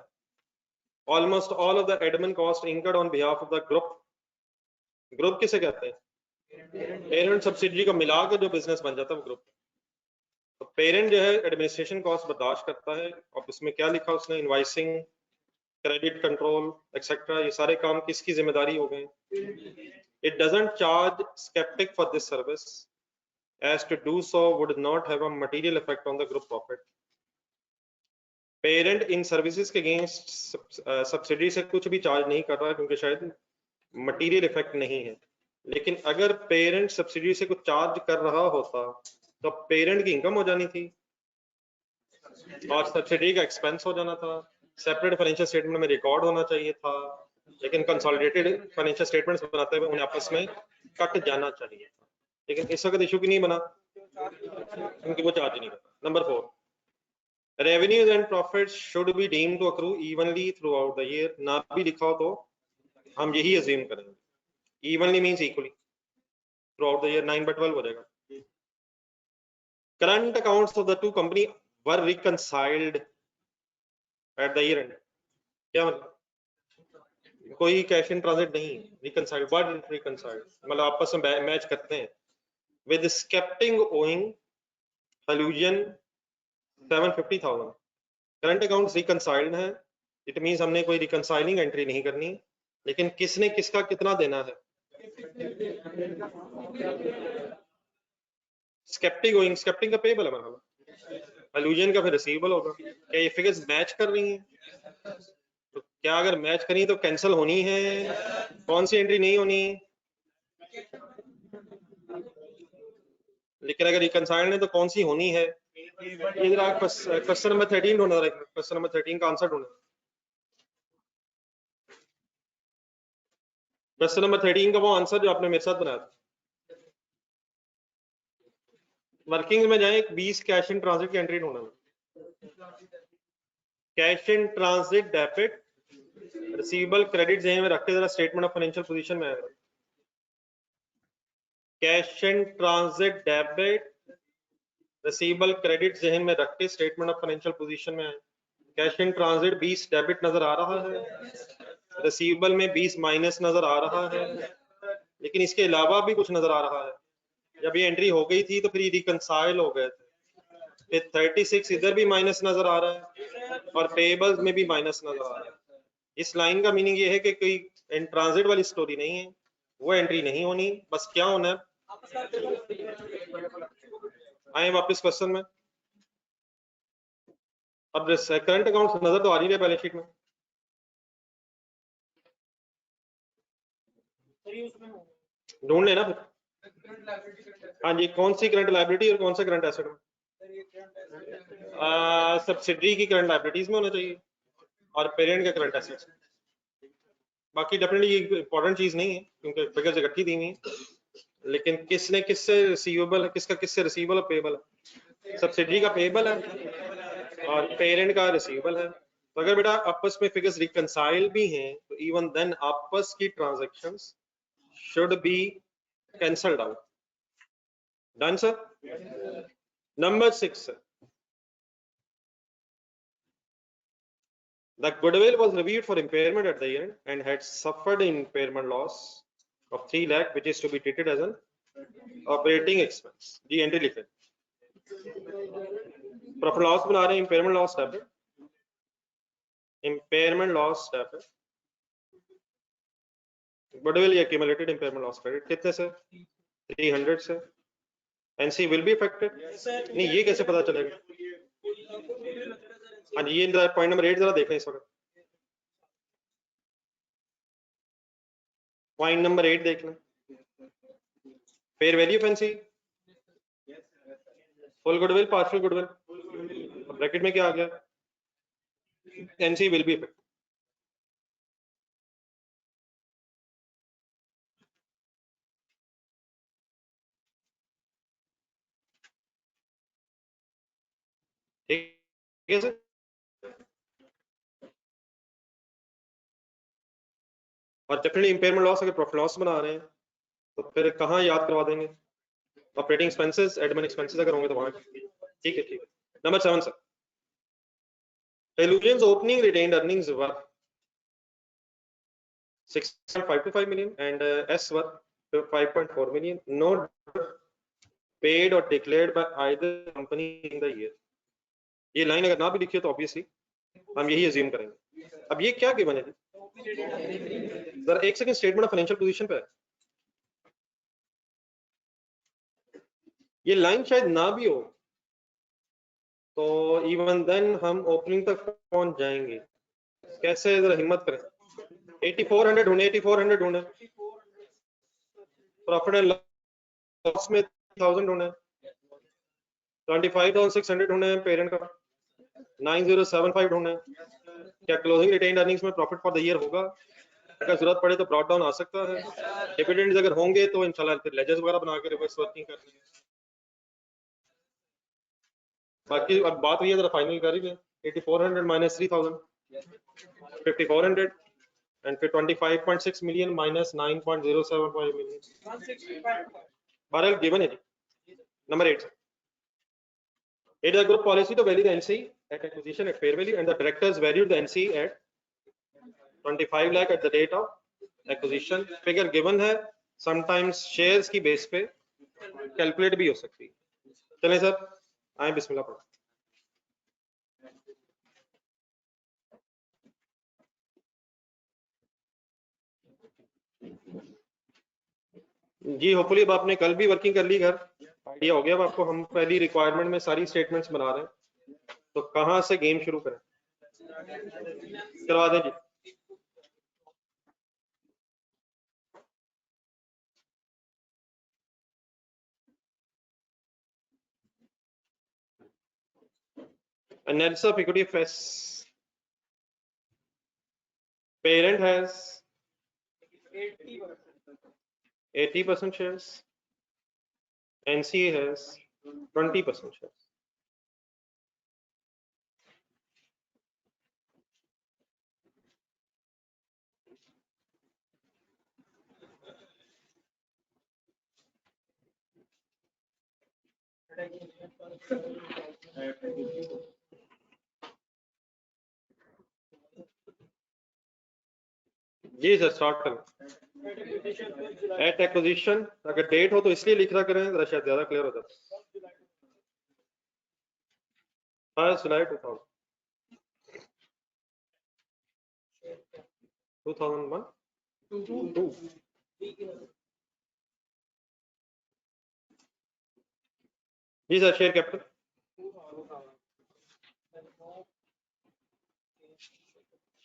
S1: almost all of the admin cost incurred on behalf of the group. Group किसे कहते हैं? पेरेंट सब्सिडी को मिलाकर जो बिजनेस बन जाता है वो ग्रुप। तो पेरेंट जो है एडमिनिस्ट्रेशन कॉस्ट बर्दाश्त करता है, और उसमें क्या लिखा उसने? इनवाइसिंग, क्रेडिट कंट्रोल एक्सेट्रा, ये सारे काम किसकी जिम्मेदारी हो गए? It doesn't charge sceptic for this service as to do so would not have a material effect on the group profit. Parent in services के अगेंस्ट सब्सिडी से कुछ भी चार्ज नहीं कर रहा क्योंकि शायद मटेरियल इफेक्ट नहीं है, लेकिन अगर पेरेंट सब्सिडी से कुछ चार्ज कर रहा होता तो पेरेंट की इनकम हो जानी थी और सब्सिडी का एक्सपेंस हो जाना था, सेपरेट फाइनेंशियल स्टेटमेंट में रिकॉर्ड होना चाहिए था, लेकिन कंसोलिडेटेड फाइनेंशियल स्टेटमेंट्स बनाते हुए उन्हें आपस में कट जाना चाहिए था, लेकिन इस वक्त इशू की नहीं बना क्योंकि वो चार्ज नहीं करता। Number 4, revenues and profits should be deemed to accrue evenly throughout the year. ना भी लिखा हो तो हम यही assume करेंगे, evenly means equally throughout the year, 9/12 हो जाएगा। Current accounts of the two company were reconciled at the year end. क्या मतलब? कोई कैश इन ट्रांजिट नहीं, reconciled, what reconciled मतलब आपस में मैच करते हैं। With skeptic owing allusion 750,000, current accounts reconciled है, इट मींस हमने कोई रिकंसाइलिंग एंट्री नहीं करनी, लेकिन किसने किसका कितना देना है? स्केप्टिक गोइंग, स्केप्टिक का पेबल है मतलब, अलूजन का फिर रिसीवेबल होगा। क्या ये फिगर्स मैच कर रही हैं? तो क्या अगर मैच करी तो कैंसिल होनी है? कौन सी एंट्री नहीं होनी? लेकिन अगर रिकंसाइल्ड है तो कौन सी होनी है? इधर आप क्वेश्चन नंबर 13 ढूंढना है, क्वेश्चन नंबर 13 का आंसर ढूंढना। क्वेश्चन नंबर 13 का वो आंसर जो आपने मेरे साथ बनाया था। वर्किंग में जाए, 20 कैश इन ट्रांजिट की एंट्री ढूंढना। Cash in transit debit receivable credit जहन में रखते जरा स्टेटमेंट ऑफ फाइनेंशियल पोजीशन में आएगा। Cash in transit debit receivable credit जहन में रख के स्टेटमेंट ऑफ फाइनेंशियल पोजीशन में आए। कैश इन ट्रांजिट 20 डेबिट नजर आ रहा है, रिसीवेबल में 20 माइनस नजर आ रहा है, लेकिन इसके अलावा भी कुछ नजर आ रहा है। जब ये एंट्री हो गई थी तो फिर ये रिकंसाइल हो गए थे, फिर 36 इधर भी माइनस नजर आ रहा है और पेबल्स में भी माइनस नजर आ रहा है। इस लाइन का मीनिंग ये है कि कोई इन ट्रांजिट वाली स्टोरी नहीं है, वो एंट्री नहीं होनी, बस क्या होना है। आए वापस क्वेश्चन में। अब करंट अकाउंट नजर तो आ रही है बैलेंस शीट में, ढूंढ लेना फिर। हाँ जी, कौन सी करंट लायबिलिटी और कौन सा करंट एसेट में? सब्सिडरी की करंट लायबिलिटीज में होना चाहिए और पेरेंट का करंट एसेट्स। बाकी डेफिनेटली इंपॉर्टेंट चीज नहीं है क्योंकि फिगर्स इकट्ठी दी हुई है, लेकिन किसने किससे रिसीवेबल है, किसका किससे रिसीवेबल और पेबल है? सब्सिडरी का पेबल है और पेरेंट का रिसीवेबल है। तो अगर बेटा आपस में फिगर्स रिकंसाइल भी हैं तो इवन देन आपस की transactions should be cancelled out. Done sir. Number 6, the goodwill was reviewed for impairment at the end and had suffered an impairment loss of 3 lakh which is to be treated as an operating expense। जी entry लिखें, profit loss बना रहे हैं, impairment loss step है, impairment loss step है। Goodwill या accumulated impairment loss credit कितने से? 300 से। एनसी विल बी अफेक्टेड, नहीं ये कैसे पता चलेगा? हाँ जी, ये पॉइंट नंबर 8 जरा देखें इस वक्त, पॉइंट नंबर 8 देख लें। Fair value of NC, full goodwill, partial goodwill, bracket में क्या आ गया? NC will be affected. ठीक है सर। और डेफिनेटली इम्पेयरमेंट लॉस अगर प्रॉफिट लॉस बना रहे हैं तो फिर कहाँ याद करवा देंगे? ऑपरेटिंग एक्सपेंसेस, एडमिन एक्सपेंसेस अगर होंगे तो वहां। ठीक है, ठीक है। Number 7 sir, Illusion's opening retained earnings were 6.525 million and S were 5.4 million. No paid or declared by either company in the year। ये लाइन अगर ना भी लिखी हो तो ऑब्वियसली हम यही अज्यूम करेंगे। अब ये क्या गिवन है? जरा एक second, statement of financial position पे है। ये लाइन शायद ना भी हो तो इवन देन हम ओपनिंग तक पहुंच जाएंगे। कैसे, जरा हिम्मत करें। 8400 ढूंढे, 8400 ढूंढे। प्रॉफिट एंड लॉस में 1000 ढूंढे, 25,600 ढूंढे पेरेंट का, 9075 ढूंढे। क्या क्लोजिंग रिटेन्ड अर्निंग्स में प्रॉफिट फॉर द ईयर होगा? अगर जरूरत पड़े तो ब्रॉट डाउन आ सकता है। डिविडेंड्स अगर होंगे तो इंशाल्लाह फिर लेजर्स वगैरह बना के रिवर्स वर्किंग करनी है। बाकी अब बात हुई है, जरा फाइनल कर ही 8400 माइनस 3000, 5400 एंड फिर 25.6 मिलियन माइनस 9.075 मिलियन। बहरहाल गिवन है जी। Number 8, it is a group policy to value the NC at acquisition at fair value, and the directors valued the NC at 25 lakh at the date of acquisition. Figure given है, sometimes shares की base पे calculate भी हो सकती है। चलें sir, आए बिस्मिल्लाह पढ़ो। जी होपफुली अब आपने कल भी वर्किंग कर ली, घर आइडिया हो गया अब आपको। हम पहली रिक्वायरमेंट में सारी स्टेटमेंट्स बना रहे हैं, तो कहां से गेम शुरू करें? करवा दें जी। Analysis of equity of S. Parent has 80% shares. NC has 20% shares. जी सर, स्टार्ट करें। एट एक्विजिशन अगर डेट हो तो इसलिए लिख रहा करें, जरा शायद ज्यादा क्लियर हो जाता। First July 2000, 2001, 2। जी sir, share capital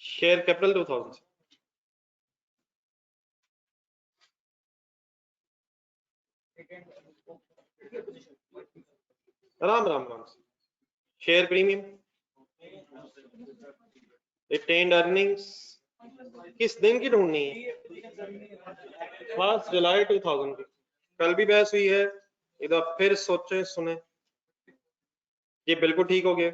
S1: share capital 2000। Ram Ram Ram. Share premium, retained earnings किस दिन की ढूंढनी है? 1 जुलाई 2000 की। कल भी बहस हुई है, इधर फिर सोचे सुने। ये बिल्कुल ठीक हो गया।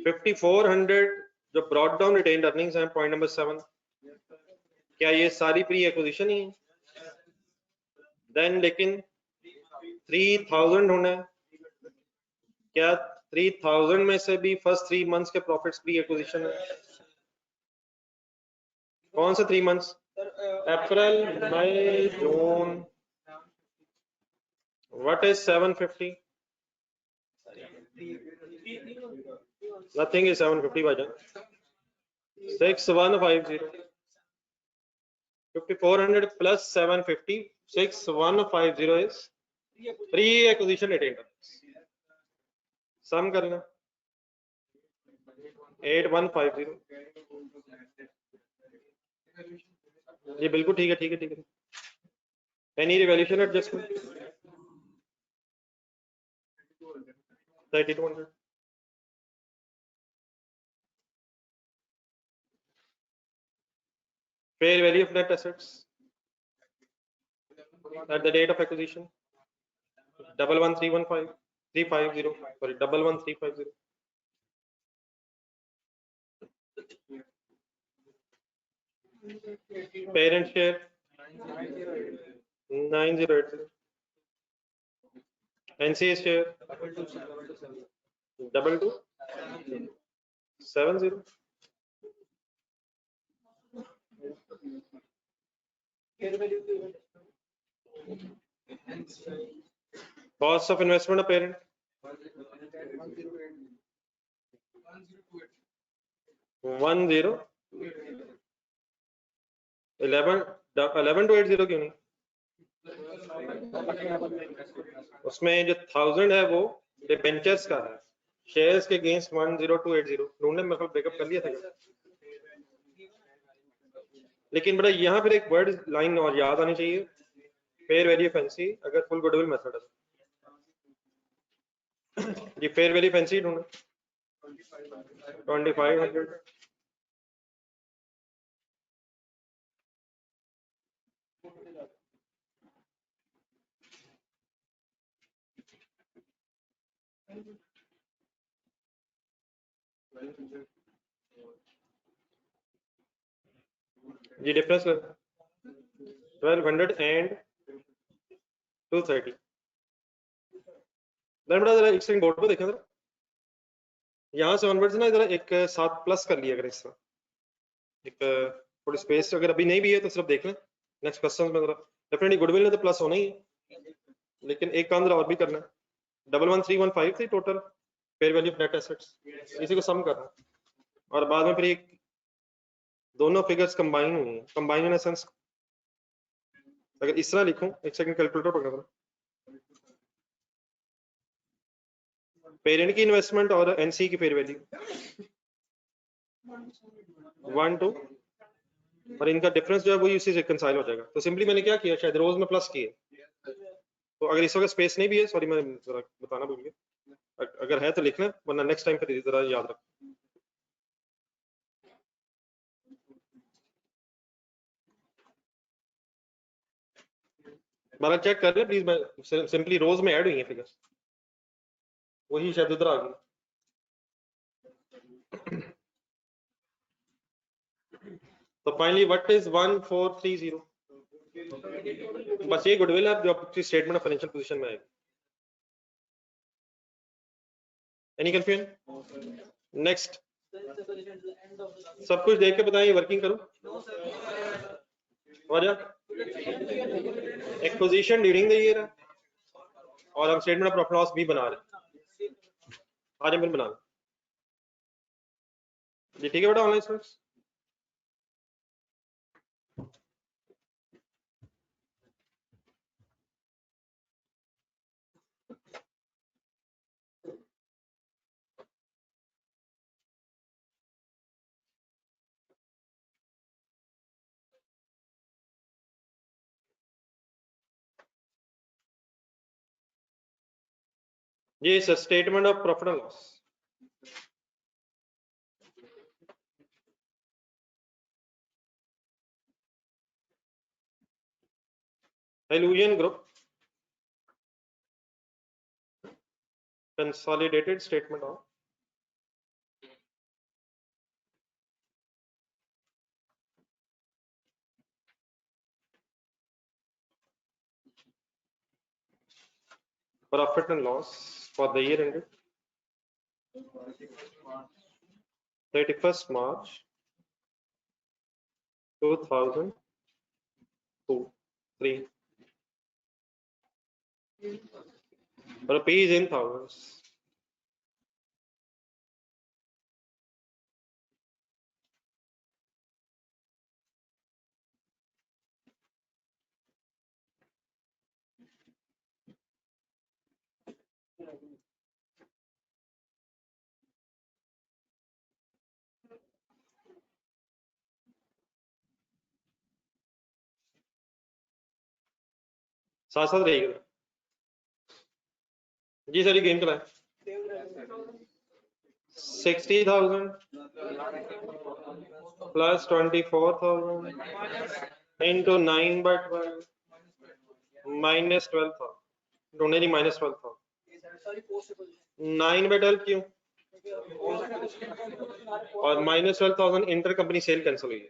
S1: 5400 जो ब्रॉड डाउन रिटेन्ड अर्निंग्स हैं, पॉइंट नंबर 7, क्या ये सारी प्री एक्विजिशन ही है? देन लेकिन 3000 होना है, क्या 3000 में से भी फर्स्ट 3 मंथ्स के प्रॉफिट्स प्री एक्विजिशन है? कौन से 3 मंथ्स? अप्रैल, मई, जून। What is 750? नथिंग इज 750 भाईजान। 6150, 5400 plus 750, 6150 is pre acquisition retained. Sum करना 8150। ये बिल्कुल ठीक है, ठीक है, ठीक है। Any revaluation adjustment? 3200। fair value of net assets at the date of acquisition 11315 350, sorry 11350। parent share 9080। NCA share 2270। cost of investment of parent 10 11 to 80 क्यों नहीं? उसमें जो 1000 है वो डिबेंचर्स का है, शेयर्स के अगेंस्ट 10 to 80 ढूंढने में मतलब ब्रेकअप कर लिया था क्या? लेकिन बड़ा यहाँ पर एक वर्ड लाइन और याद आनी चाहिए, फेयर वैल्यू फैंसी अगर फुल गुडविल मेथड है। ये फेयर वैल्यू फैंसी ढूंढो 2500 जी डिफरेंस 1200 एंड 230। बड़ा जरा एक सेकंड बोर्ड पे देखें जरा, यहाँ से ऑनवर्ड्स ना जरा एक 7 प्लस कर लिया अगर इस तरह, एक थोड़ी स्पेस अगर अभी नहीं भी है तो सिर्फ देख लें नेक्स्ट क्वेश्चन में जरा। डेफिनेटली गुडविल ने तो प्लस होना ही है, लेकिन एक काम जरा और भी करना है। 11315 थी total fair value of net assets, इसी को सम करना और बाद में फिर एक दोनों फिगर्स कंबाइन हुई हैं, कंबाइन इन सेंस अगर इस तरह लिखूं, एक सेकंड कैलकुलेटर पकड़ लो, पेरेंट की इन्वेस्टमेंट और एनसी की फेयर वैल्यू 1 2 और इनका डिफरेंस जो है वही उसी से रिकंसाइल हो जाएगा। तो सिंपली मैंने क्या किया, शायद रोज में प्लस किए, तो अगर इस वक्त स्पेस नहीं भी है, सॉरी मैं जरा बताना भूल गया, अगर है तो लिख लें वरना नेक्स्ट टाइम फिर जरा याद रख। बारह चेक कर लें प्लीज, मैं सिंपली रोज में ऐड हुई है फिगर्स, वही शायद उधर आ गई। तो फाइनली व्हाट इज 1430, बस ये गुडविल है जो आपकी स्टेटमेंट ऑफ फाइनेंशियल पोजीशन में आएगी। Any confusion? नेक्स्ट सब कुछ देख के बताएं, वर्किंग करो एक पोजीशन ड्यूरिंग द ईयर और हम स्टेटमेंट ऑफ प्रॉफिट लॉस भी बना रहे हैं, आज हम बना रहे जी, ठीक है बेटा ऑनलाइन स्टूडेंट्स। ये statement of profit and loss, Illusion Group consolidated statement of profit and loss for the year ended 31st March 2002 3 rupees in thousands। साथ साथ रहेगा जी सर, ये गेम चलाए 60,000 plus 24,000 into 9/12 minus 12,000, ढूंढे नहीं minus 12,000, 9/12 क्यों और minus 12,000 inter company sale cancel हुई है।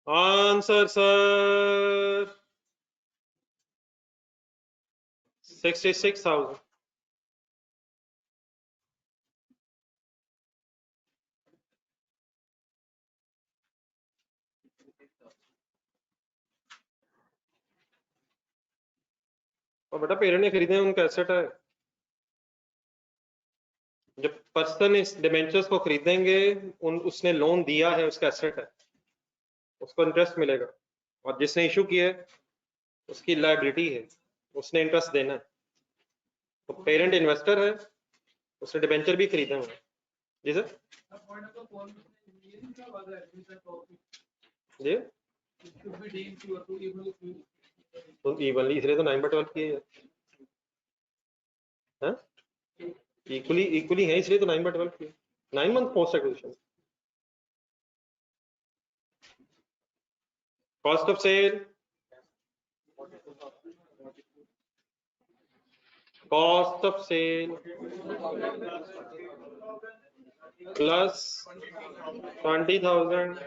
S1: Answer sir 66,000। और बेटा पेरेंट ने खरीदे हैं, उनका एसेट है। जब पर्सन इस डिबेंचर्स को खरीदेंगे, उसने लोन दिया है, उसका एसेट है, उसको इंटरेस्ट मिलेगा। और जिसने इशू किया है उसकी लायबिलिटी है, उसने इंटरेस्ट देना है। तो पेरेंट इन्वेस्टर है, उसने डिबेंचर भी खरीदे हुए हैं। जी सर जी, तो इवनली इसलिए तो 9/12 की है, इक्वली है, इसलिए तो 9/12 की 9 month post acquisition. Cost of sale, cost of sale plus 20,000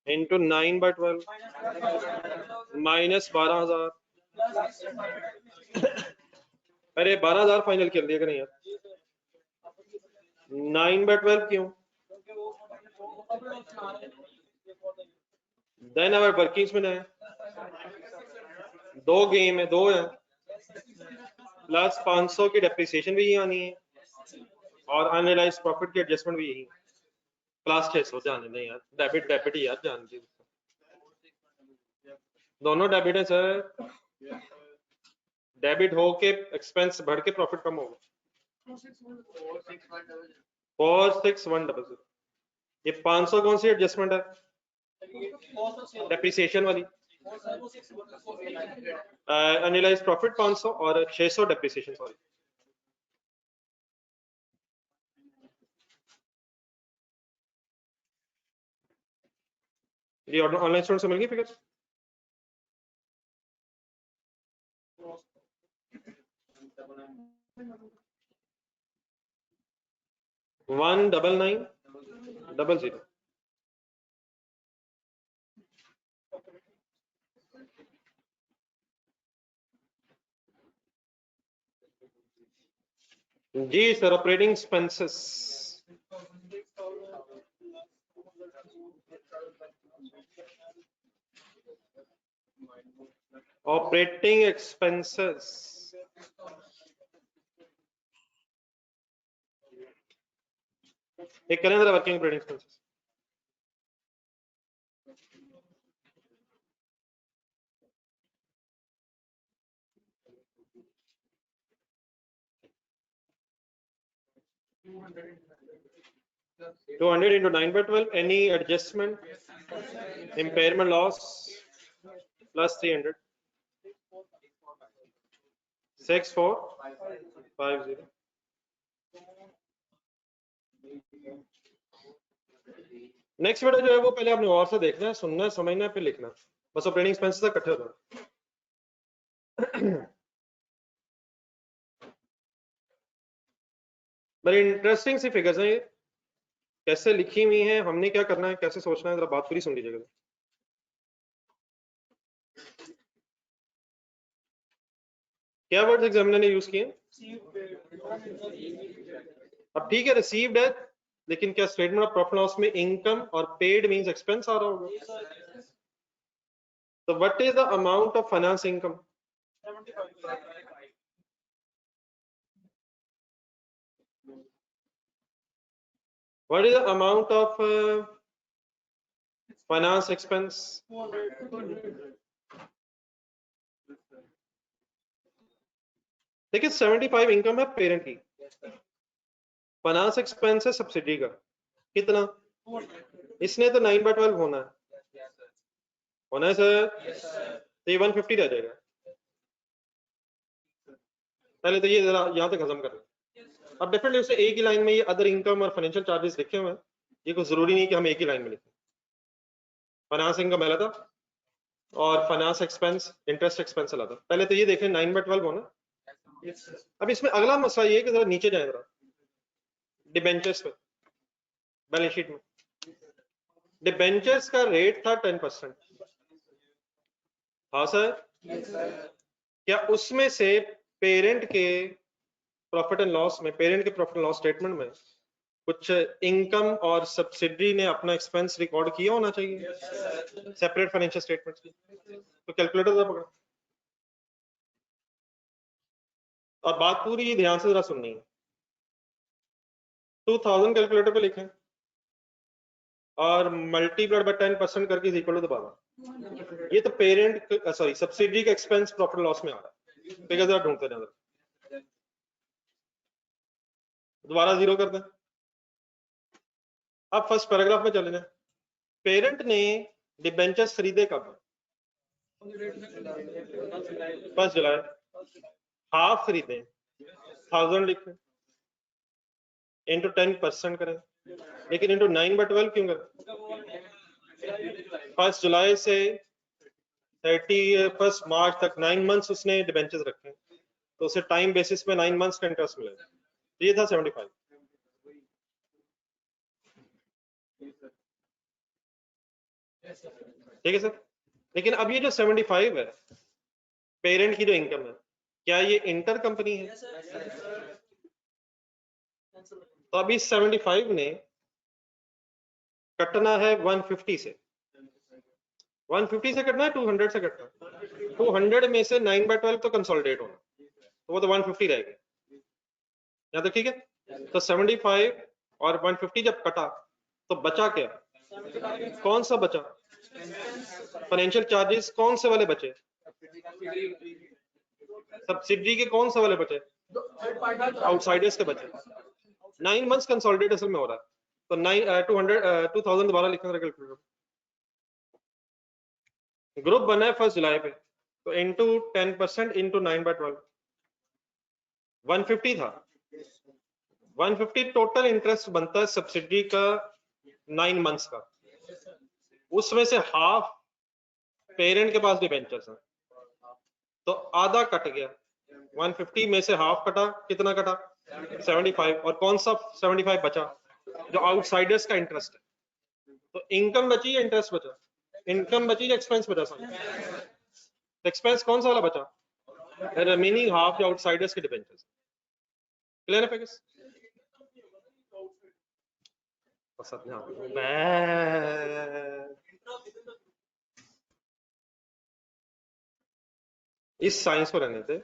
S1: into 9/12 minus 12,000। अरे 12,000 फाइनल कर दिया करें यार, 9/12 क्यों? देन आवर वर्किंग्स में है, 2 गेम है, 2 है, प्लस 500 की डेप्रिसिएशन भी यही आनी है, और अनरियलाइज प्रॉफिट की एडजस्टमेंट भी यही, प्लस 600 जाने नहीं यार, डेबिट डेबिट ही यार, जान दी दोनों डेबिट है सर। डेबिट हो के एक्सपेंस बढ़ के प्रॉफिट कम होगा। 46100। ये 500 कौन सी एडजस्टमेंट है? डेप्रिसिएशन वाली। अनरियलाइज प्रॉफिट 500 और 600 डेप्रिसिएशन, सॉरी। ये ऑनलाइन स्टूडेंट से मिल गई फिगर? 19900। जी sir, operating expenses operating expenses एक करें जरा, working operating expenses. $200 into 9/12, any adjustment, impairment loss plus 300, 6450। Next बेटा जो है वो पहले आपने और से देखना है, सुनना है, समझना है, फिर लिखना है। बस ऑपरेटिंग एक्सपेंसेस इकट्ठे होना है। बड़ी इंटरेस्टिंग सी फिगर्स हैं ये, कैसे लिखी हुई हैं, हमने क्या करना है, कैसे सोचना है, जरा बात पूरी सुन लीजिएगा। क्या वर्ड्स एग्जामिनर ने यूज किए? अब ठीक है, रिसीव्ड है, लेकिन क्या स्टेटमेंट ऑफ प्रॉफिट लॉस में इनकम और पेड मींस एक्सपेंस आ रहा होगा? तो what is the amount of finance income? What is the amount of finance expense? देखिए 75 इनकम है पेरेंट की, फाइनेंस एक्सपेंस है सब्सिडी का, कितना? इसने तो 9/12 होना है सर, तो ये 150 रह जाएगा। पहले तो ये जरा यहाँ तक हजम कर लें। अब डेफिनेटली उसे एक ही लाइन में ये अदर इनकम और फाइनेंशियल चार्जेस लिखे हुए हैं, ये कोई जरूरी नहीं कि हम एक ही लाइन में लिखें। फाइनेंस इनकम अलग था और फाइनेंस एक्सपेंस, इंटरेस्ट एक्सपेंस अलग था। पहले तो ये देखें 9/12 होना। अब इसमें अगला मसला ये कि जरा नीचे जाए, जरा डिबेंचर्स पे, बैलेंस शीट में डिबेंचर्स का रेट था 10%। हाँ सर, क्या उसमें से पेरेंट के प्रॉफिट एंड लॉस में, पेरेंट के प्रॉफिट एंड लॉस स्टेटमेंट में कुछ इनकम और सब्सिडी ने अपना एक्सपेंस रिकॉर्ड किया होना चाहिए सेपरेट फाइनेंशियल स्टेटमेंट्स की? तो कैलकुलेटर जरा पकड़ा। और बात पूरी ध्यान से जरा सुननी है। 2000 कैलकुलेटर पे लिखें और मल्टीप्लाइड बाय 10% करके is equal to the power. ये तो पेरेंट सॉरी सब्सिडी का एक्सपेंस प्रॉफिट लॉस में आ रहा है। फिगर जरा ढूंढते हैं, दोबारा जीरो कर दें। अब फर्स्ट पैराग्राफ में चले जाए। पेरेंट ने डिबेंचर्स खरीदे कब? 1 जुलाई। हाफ खरीदे, 1000 लिखें, इंटू 10% करें, लेकिन इंटू 9/12 क्यों करें? 1 जुलाई से 31 मार्च तक 9 मंथ्स उसने डिबेंचर्स रखे, तो उसे टाइम बेसिस पे 9 मंथ्स का इंटरेस्ट मिलेगा। ये था 75। ठीक है सर। लेकिन अब ये जो 75 है पेरेंट की जो इनकम है, क्या ये इंटर कंपनी है? तो अभी 75 ने कटना है 150 से। 150 से कटना है 200 से कटना है। 200 में से 9/12 तो कंसोलिडेट होना, तो वो तो 150 रहेगा। यहाँ तक ठीक है। तो 75 और 150 जब कटा तो बचा क्या? कौन सा बचा? फाइनेंशियल चार्जेस कौन से वाले बचे? सब्सिडी के कौन से वाले बचे? आउटसाइडर्स के बचे। 9 मंथ्स कंसोलिडेट असल में हो रहा है, तो 2000 दोबारा लिखना कैलकुलेटर। ग्रुप बना है 1 जुलाई पे, तो इंटू 10% इंटू 9/12 150 था। 150 टोटल इंटरेस्ट बनता है सब्सिडी का 9 मंथ्स का, उसमें से हाफ पेरेंट के पास डिबेंचर्स हैं, तो आधा कट गया। 150 में से हाफ कटा, कितना कटा? 75। और कौन सा 75 बचा? जो आउटसाइडर्स का इंटरेस्ट है। तो इनकम बची या इंटरेस्ट बचा? इनकम बची या एक्सपेंस बचा? एक्सपेंस कौन सा वाला बचा? रिमेनिंग हाफ आउटसाइडर्स के डिबेंचर्स। क्लियर है फिगर्स? इस साइंस को रहने थे।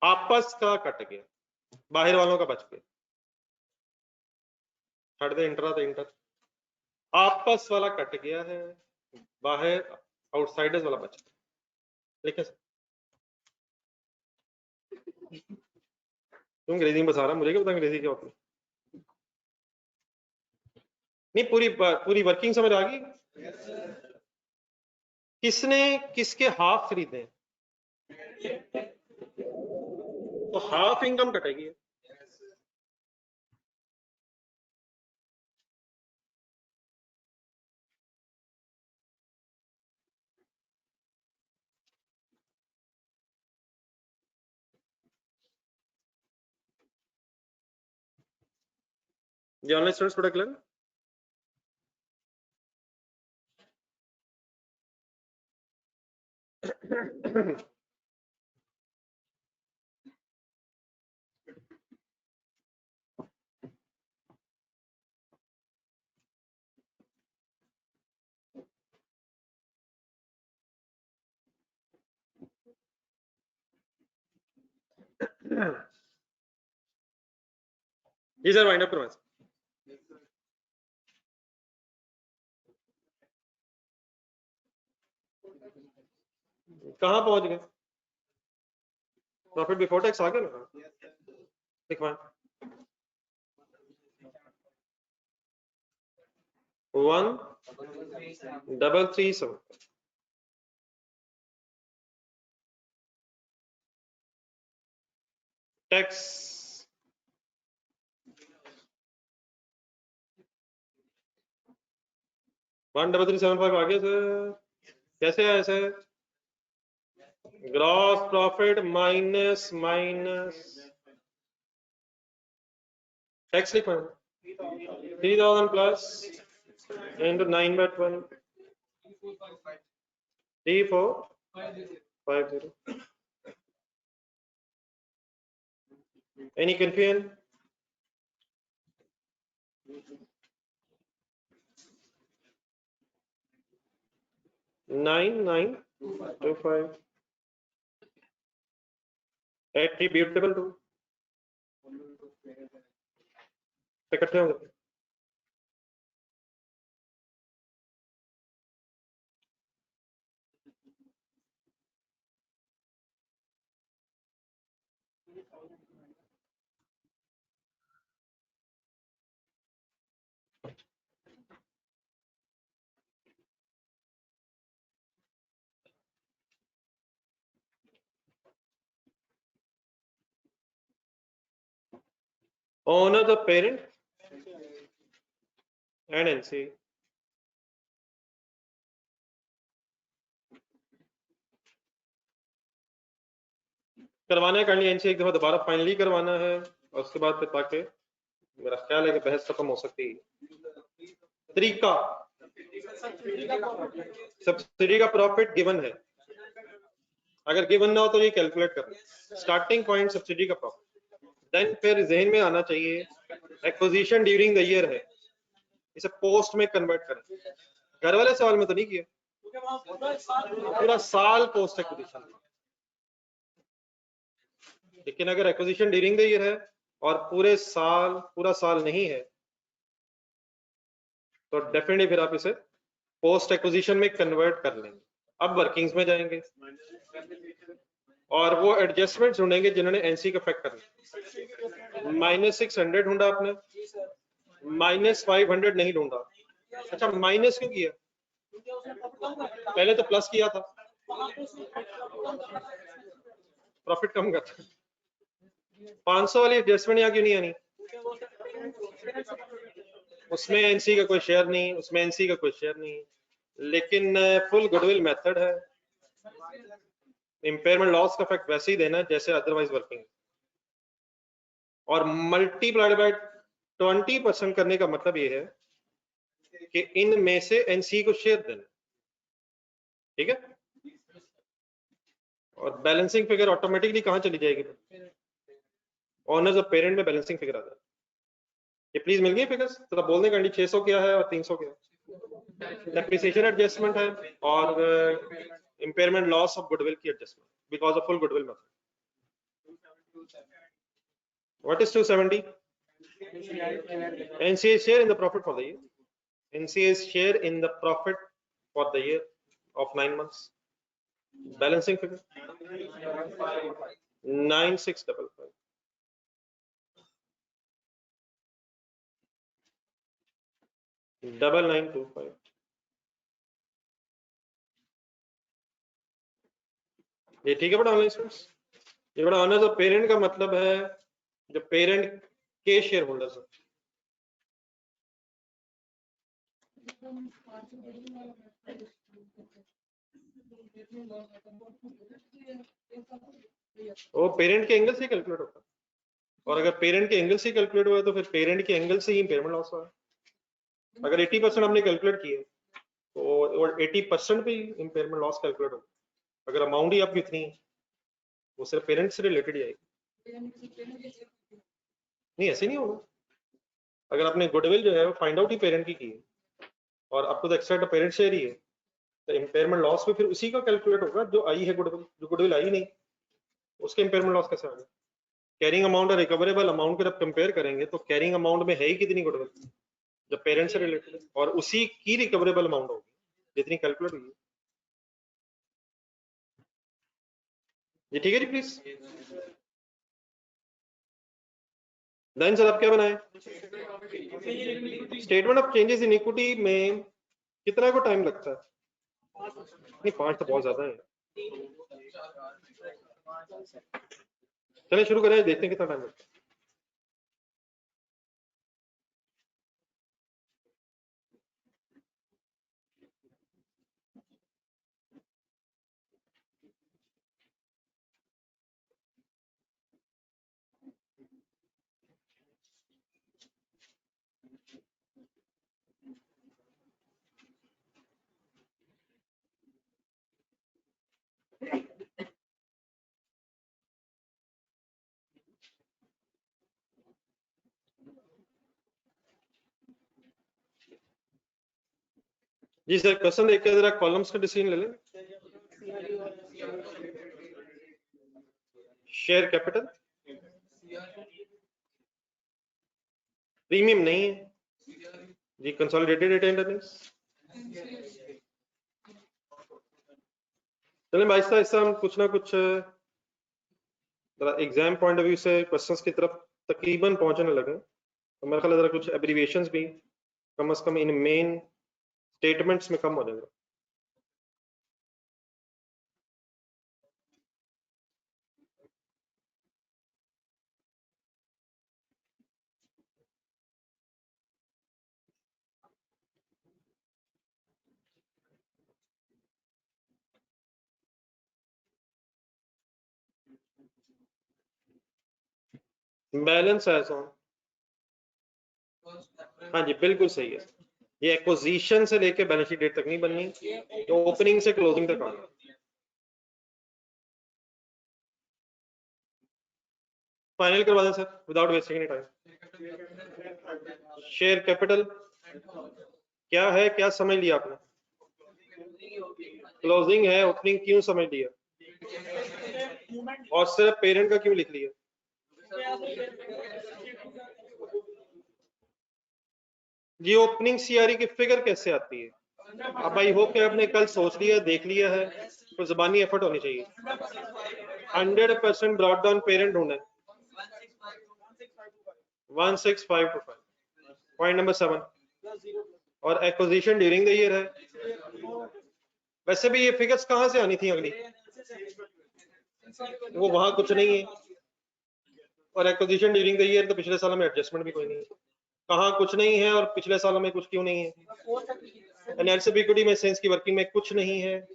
S1: आपस का कट गया, बाहर वालों का बच गया। छड़ दे इंटर तो इंटर। आपस वाला कट गया है, बाहर आउटसाइडर्स वाला बच गया। ठीक है सर। तुम अंग्रेजी में बता रहा, मुझे क्या पता अंग्रेजी क्या होती है। नहीं, पूरी वर्किंग समझ आ गई। किसने किसके हाफ खरीदे? तो हाफ इनकम कटेगी। Online students product clear? जी सर, वाइंड अप करवाएं। कहाँ पहुंच गए? प्रॉफिट बिफोर टैक्स आ गया ना? दिखवाएं। 1337 टैक्स 1375 आ गया सर। कैसे आया sir? Gross profit minus tax लिखवाएं। 3000 plus into 9/12 3450. Any confusion? Nine 25 attributable to इकट्ठे होंगे। Honor the parent and NC. करवाना है कर लिया, एनसी एक दफा दोबारा फाइनली करवाना है और उसके बाद फिर ताकि मेरा ख्याल है कि बहस खत्म हो सकती है। तरीका, सब्सिडी का प्रॉफिट गिवन है, अगर गिवन ना हो तो ये कैलकुलेट करना, स्टार्टिंग पॉइंट सब्सिडी का प्रॉफिट, देन फिर जहन में आना चाहिए एक्विजिशन ड्यूरिंग द ईयर है, इसे पोस्ट में कन्वर्ट करें। घर वाले सवाल में तो नहीं किया, पूरा साल पोस्ट एक्विजिशन। लेकिन अगर एक्विजिशन ड्यूरिंग द ईयर है और पूरा साल नहीं है तो डेफिनेटली फिर आप इसे पोस्ट एक्विजिशन में कन्वर्ट कर लेंगे। अब वर्किंग्स में जाएंगे और वो एडजस्टमेंट ढूंढेंगे जिन्होंने एनसी का इफेक्ट करना। -600 ढूंढा आपने, -500 नहीं ढूंढा। अच्छा माइनस क्यों किया? पहले तो प्लस किया था, प्रॉफिट कम करता। 500 वाली एडजस्टमेंट यहाँ क्यों नहीं आनी? उसमें एनसी का कोई शेयर नहीं, उसमें एनसी का कोई शेयर नहीं, लेकिन फुल गुडविल मेथड है। इम्पेयरमेंट लॉस का इफेक्ट वैसे ही देना जैसे अदरवाइज वर्किंग, और मल्टीप्लाइड बाय 20% करने का मतलब ये है कि इनमें से एनसी को शेयर देना, ठीक है। और बैलेंसिंग फिगर ऑटोमेटिकली कहां चली जाएगी? ऑनर्स ऑफ पेरेंट में बैलेंसिंग फिगर आ जाए। ये प्लीज मिल गई फिगर्स, तो बोलने का 600 क्या है और 300 क्या है। डेप्रिसिएशन एडजस्टमेंट है और इम्पेयरमेंट लॉस ऑफ गुडविल की adjustment because of full goodwill method. What is 270? NCA's share in the profit for the year. NCA's share in the profit for the year of 9 months. Balancing figure 9655. Double 925. ये ठीक है बड़ा online students. ये बड़ा honours of parent का मतलब है जो पेरेंट के शेयर होल्डर्स है। वो पेरेंट के एंगल से कैलकुलेट होता है, और अगर पेरेंट के एंगल से कैलकुलेट हुआ तो फिर पेरेंट के एंगल से ही इम्पेयरमेंट लॉस हुआ। अगर 80% हमने कैलकुलेट किए तो 80% पे इम्पेयरमेंट लॉस कैलकुलेट होगा। अगर अमाउंट ही आपकी इतनी है वो सिर्फ पेरेंट से रिलेटेड ही आएगी। नहीं ऐसे नहीं होगा। अगर आपने गुडविल जो है वो फाइंड आउट ही पेरेंट की है और आपको तो एक्स्ट्रा पेरेंट शेयर ही है, तो इम्पेयरमेंट लॉस में फिर उसी का कैलकुलेट होगा जो आई है गुडविल। जो गुडविल आई नहीं उसके इम्पेयरमेंट लॉस कैसे आ गया? कैरिंग अमाउंट और रिकवरेबल अमाउंट को जब कंपेयर करेंगे तो कैरिंग अमाउंट में है ही कितनी गुडविल जो पेरेंट से रिलेटेड है, और उसी की रिकवरेबल अमाउंट होगी जितनी कैलकुलेट हुई है। ये ठीक है जी प्लीज। देन सर आप क्या बनाए? Statement of changes in equity में कितना को टाइम लगता है? नहीं 5 तो बहुत ज्यादा है। चलिए शुरू करें, देखते हैं कितना टाइम लगता है। जी सर क्वेश्चन देख के जरा कॉलम्स का डिसीजन ले लें। शेयर कैपिटल, प्रीमियम नहीं है जी, कंसोलिडेटेड रिटेन्ड अर्निंग्स। चलिए भाई आहिस्ता हम कुछ ना कुछ एग्जाम पॉइंट ऑफ व्यू से क्वेश्चंस की तरफ तकरीबन पहुंचने लगे, तो मेरे ख्याल जरा कुछ एब्रीविएशंस भी कम से कम इन मेन स्टेटमेंट्स में कम हो जाएगा। बैलेंस है सो, हाँ जी बिल्कुल सही है। ये एक्विजिशन से लेके बैलेंस शीट डेट तक नहीं बननी, तो ओपनिंग से क्लोजिंग तक आना। फाइनल करवा दें sir without wasting any time. Share capital क्या है, क्या समझ लिया आपने? क्लोजिंग है, ओपनिंग क्यों समझ लिया? और सिर्फ पेरेंट का क्यों लिख लिया? जी ओपनिंग सीआरई की फिगर कैसे आती है? अब आई होप कि आपने कल सोच लिया, देख लिया है, तो जबानी एफर्ट होनी चाहिए। 100% ब्रॉड डाउन पेरेंट ढूंढे 16525। पॉइंट नंबर 7 और एक्विजिशन ड्यूरिंग द ईयर है। वैसे भी ये फिगर्स कहां से आनी थी अगली, वो वहां कुछ नहीं है, और एक्विजिशन ड्यूरिंग द ईयर तो पिछले सालों में एडजस्टमेंट भी कोई नहीं है। कहां कुछ नहीं है और पिछले सालों में कुछ क्यों नहीं है? एनालिसिस ऑफ इक्विटी में सेंस की वर्किंग में कुछ नहीं है,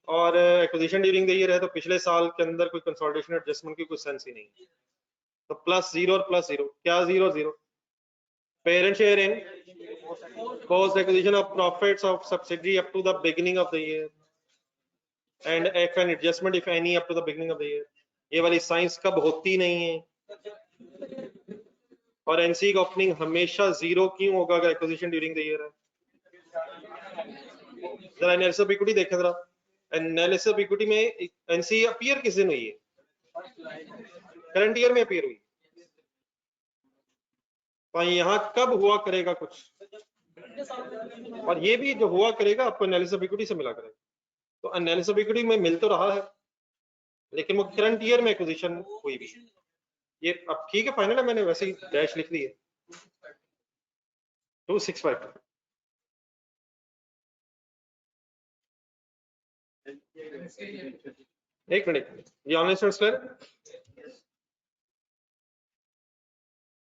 S1: और एक्विजिशन ड्यूरिंग द ईयर है, तो पिछले साल के अंदर कोई कंसोलिडेशन एडजस्टमेंट की कोई सेंस ही नहीं। तो +0 और +0 क्या 0 parent share in post acquisition of profits of subsidiary up to the beginning of the year and if an adjustment if any up to the beginning of the year। ये वाली science कब होती नहीं है। और एनसी का opening हमेशा 0 क्यों होगा अगर एक्विजिशन ड्यूरिंग द ईयर है? जरा एनालिसिस ऑफ इक्विटी देखें जरा, एनालिसिस ऑफ इक्विटी में एनसी अपीयर किस दिन हुई है? करंट ईयर में अपीयर हुई, तो यहाँ कब हुआ करेगा कुछ, और ये भी जो हुआ करेगा आपको एनालिसिस ऑफ इक्विटी से मिला करेगा। तो एनालिसिस ऑफ इक्विटी में मिल तो रहा है, लेकिन वो करंट ईयर में एक्विजिशन हुई भी। ये अब ठीक है, फाइनल है, मैंने वैसे ही डैश लिख दी है 265। एक मिनट, ये ऑनलाइन स्टूडेंट्स क्लियर?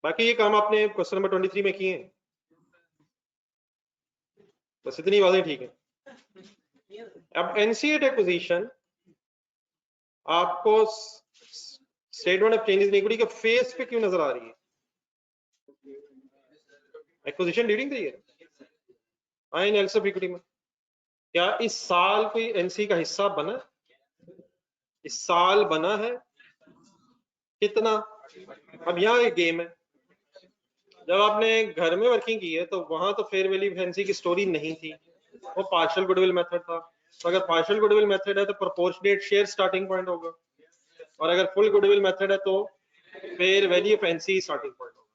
S1: बाकी ये काम आपने क्वेश्चन नंबर 23 में किए हैं, बस इतनी बातें ठीक है। अब एनसीएट एक्विजिशन आपको statement of changes in equity के फेस पे क्यों नजर आ रही है? Acquisition during the year I analysis of equity में क्या इस साल कोई एनसी का हिस्सा बना? इस साल बना है कितना? अब यहाँ एक गेम है, जब आपने घर में वर्किंग की है तो वहां तो फेयर वैल्यू एनसी की स्टोरी नहीं थी, वो पार्शियल गुडविल मेथड था। तो अगर पार्शियल गुडविल मेथड है तो प्रोपोर्शनेट शेयर स्टार्टिंग पॉइंट होगा, और अगर फुल गुडविल मेथड है तो fair value of NC starting point होगा।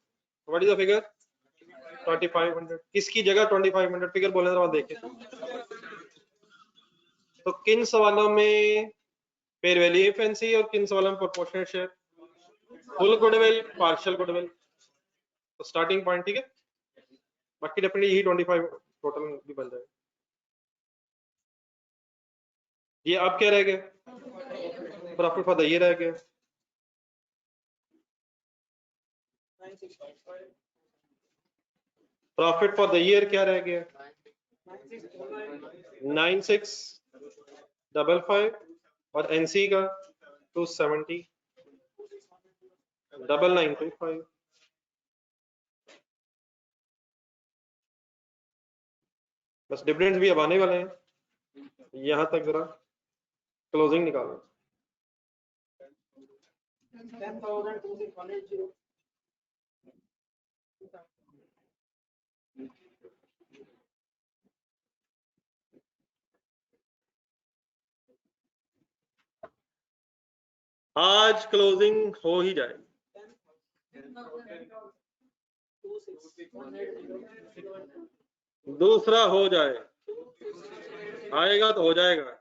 S1: What is the figure? 2500। किसकी जगह 2500? फिगर बोलने के बाद देखें तो किन सवालों में फेयर वैल्यू ऑफ एनसी और किन सवालों में proportionate share? Full goodwill, partial goodwill, तो स्टार्टिंग पॉइंट ठीक है। बाकी डेफिनेटली यही 25 टोटल भी बन जाएगा। ये अब क्या रह गया? प्रॉफिट फॉर द ईयर रह गया। प्रॉफिट फॉर द ईयर क्या रह गया? 9655 और एनसी का 270 9925। बस डिविडेंड्स भी अब आने वाले हैं, यहां तक जरा क्लोजिंग निकालो। आज क्लोजिंग हो ही जाएगी। दूसरा हो जाए, आएगा तो हो जाएगा।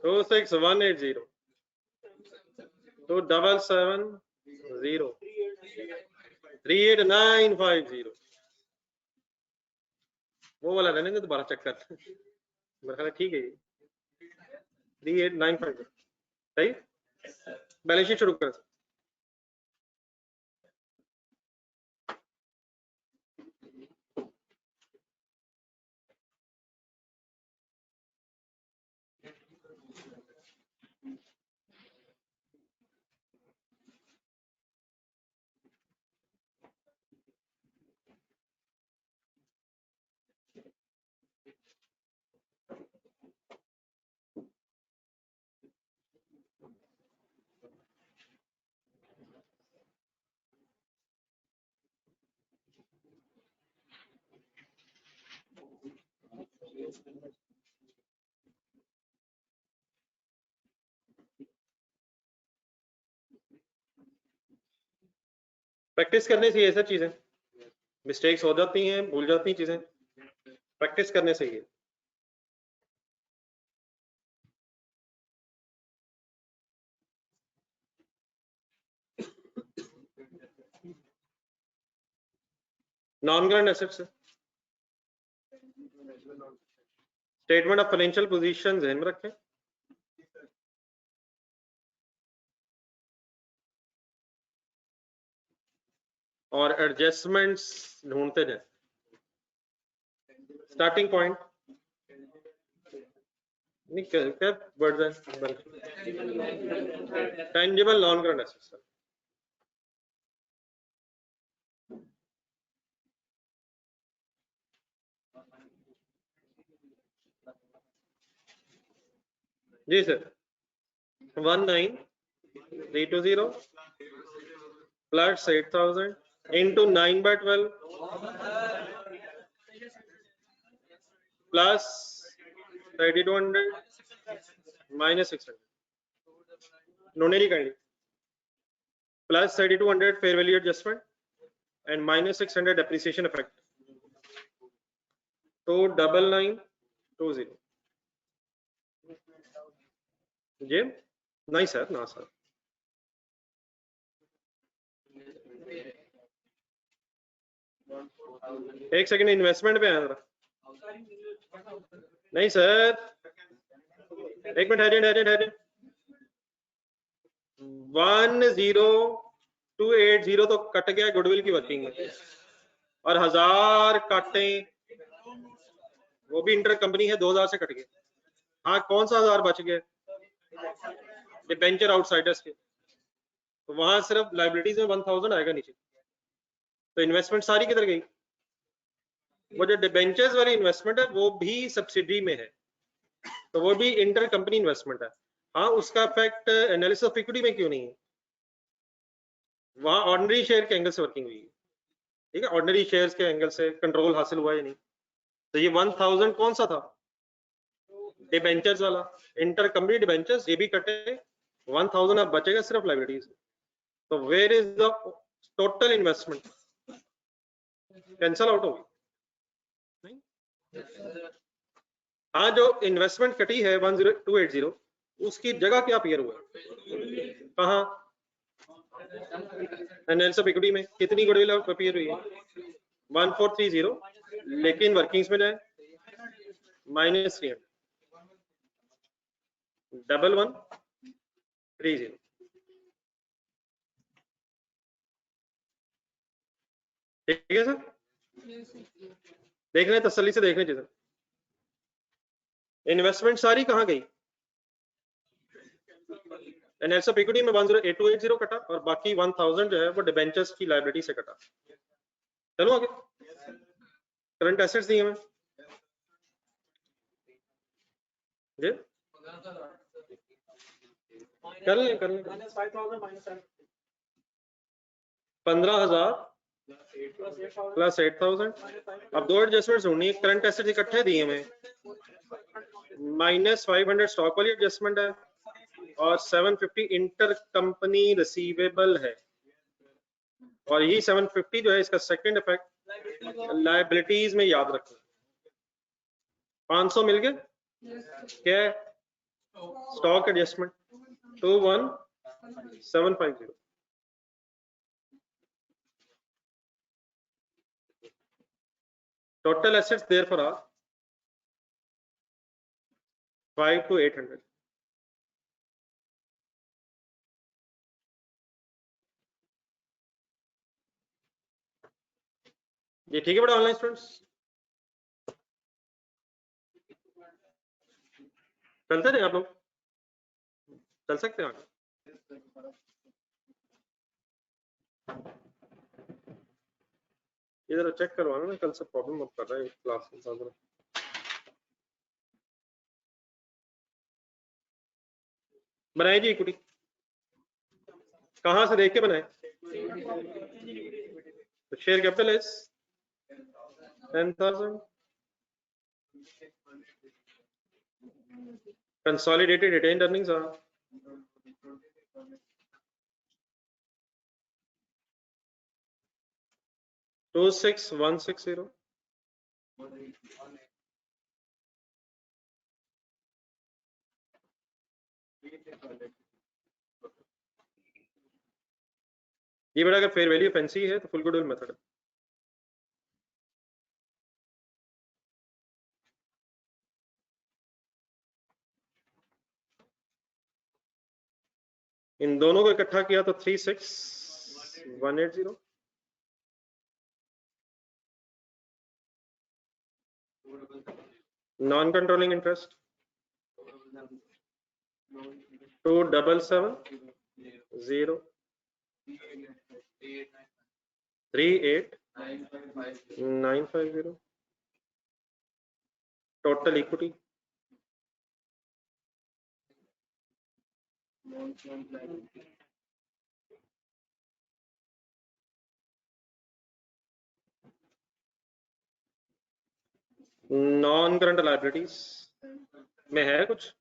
S1: 26180 27770 38950 वो वाला रहने दे, दोबारा चेक कर। मेरा ख्याल ठीक है, 38950 सही। बैलेंस शीट शुरू कर। प्रैक्टिस करने से ये सब चीजें, मिस्टेक्स हो जाती हैं, भूल जाती हैं चीजें, प्रैक्टिस करने से ही। Non current assets, statement of financial position ध्यान में रखें। और एडजस्टमेंट्स ढूंढते जाए। स्टार्टिंग पॉइंट नहीं क्या वर्ड है, टेंजिबल नॉन करंट एसेट्स। जी sir, 19320 plus 8000 into 9/12 plus 3200 minus 600 नोनेरी kindly plus 3200 fair value adjustment and minus 600 depreciation effect, तो 9920 जी नहीं सर, ना सर, एक सेकंड इन्वेस्टमेंट पे आया जरा। नहीं सर, एक मिनट, ठहरिए 10280 तो कट गया गुडविल की वर्किंग में, और 1000 काटे वो भी इंटर कंपनी है, 2000 से कट गए। हाँ, कौन सा 1000 बच गया? डिबेंचर आउटसाइडर्स के, तो वहां सिर्फ लाइबिलिटीज में 1000 आएगा नीचे। तो इन्वेस्टमेंट सारी किधर गई? वो जो डिबेंचर्स वाली इन्वेस्टमेंट है वो भी सब्सिडी में है, तो वो भी इंटर कंपनी इन्वेस्टमेंट है। हाँ, उसका इफेक्ट एनालिसिस ऑफ इक्विटी में क्यों नहीं है? वहां ऑर्डिनरी शेयर के एंगल से वर्किंग हुई है, ठीक है, ऑर्डिनरी शेयर्स के एंगल से कंट्रोल हासिल हुआ या नहीं। तो ये 1000 कौन सा था? डिबेंचर्स वाला, इंटर कंपनी डिबेंचर्स, ये भी कटे, 1000 अब बचेगा सिर्फ लाइबिलिटीज। तो where is the total investment? Cancel out हो गई नहीं? हाँ, जो इन्वेस्टमेंट कटी है 10280 उसकी जगह क्या अपीयर हुआ? कहाँ? एनालिसिस ऑफ इक्विटी में कितनी गुडविल अपीयर हुई है? 1430, लेकिन वर्किंग्स में जाए -300 1130। ठीक है सर, देखने तसल्ली से देखने चाहिए। इन्वेस्टमेंट सारी कहाँ गई? एनालिसिस ऑफ इक्विटी में 10280 कटा, और बाकी 1000 जो है वो डिबेंचर्स की लायबिलिटी से कटा। चलो आगे, करंट एसेट्स दिए हमें जी, कर लें 15,000 प्लस 8000। अब दो एडजस्टमेंट ढूंढनी है। करंट एसेट्स इकट्ठे दिए हमें, -500 स्टॉक वाली एडजस्टमेंट है और 750 इंटर कंपनी रिसीवेबल है, और यही 750 जो है इसका सेकंड इफेक्ट लायबिलिटीज में याद रखना। 500 मिल गए, क्या है? Stock adjustment 21750। Total assets therefore are 5 to 800। ये ठीक है बड़ा ऑनलाइन स्टूडेंट्स, चलते हैं आप लोग, चल सकते हैं आगे। ये जरा चेक करवाना ना, कल से प्रॉब्लम मत कर रहा है क्लास के साथ। बनाए जी इक्विटी, कहां से देख के बनाए? तो share capital is 10,000, consolidated retained earnings are 26,160। ये बेटा अगर फेयर वैल्यू फैंसी है तो फुल गुडविल मेथड है। इन दोनों को इकट्ठा किया तो 36,180। Non controlling interest 277,000 38,950। Total equity non current liabilities में है कुछ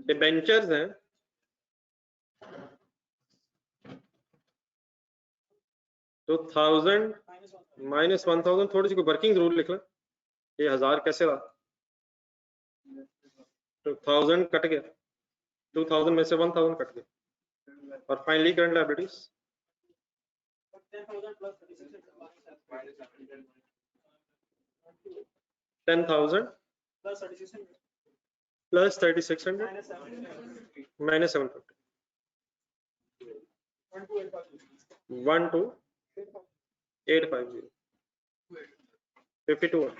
S1: डिबेंचर्स हैं, तो 1000 माइनस 1000 थोड़ी सी कोई वर्किंग जरूर लिख लें। ये 1000 कैसे रहा? तो 1000 कट गया, 2000 में से 1000 कट गया, और finally current liabilities 10,000 plus 3600 minus 750 12850 52।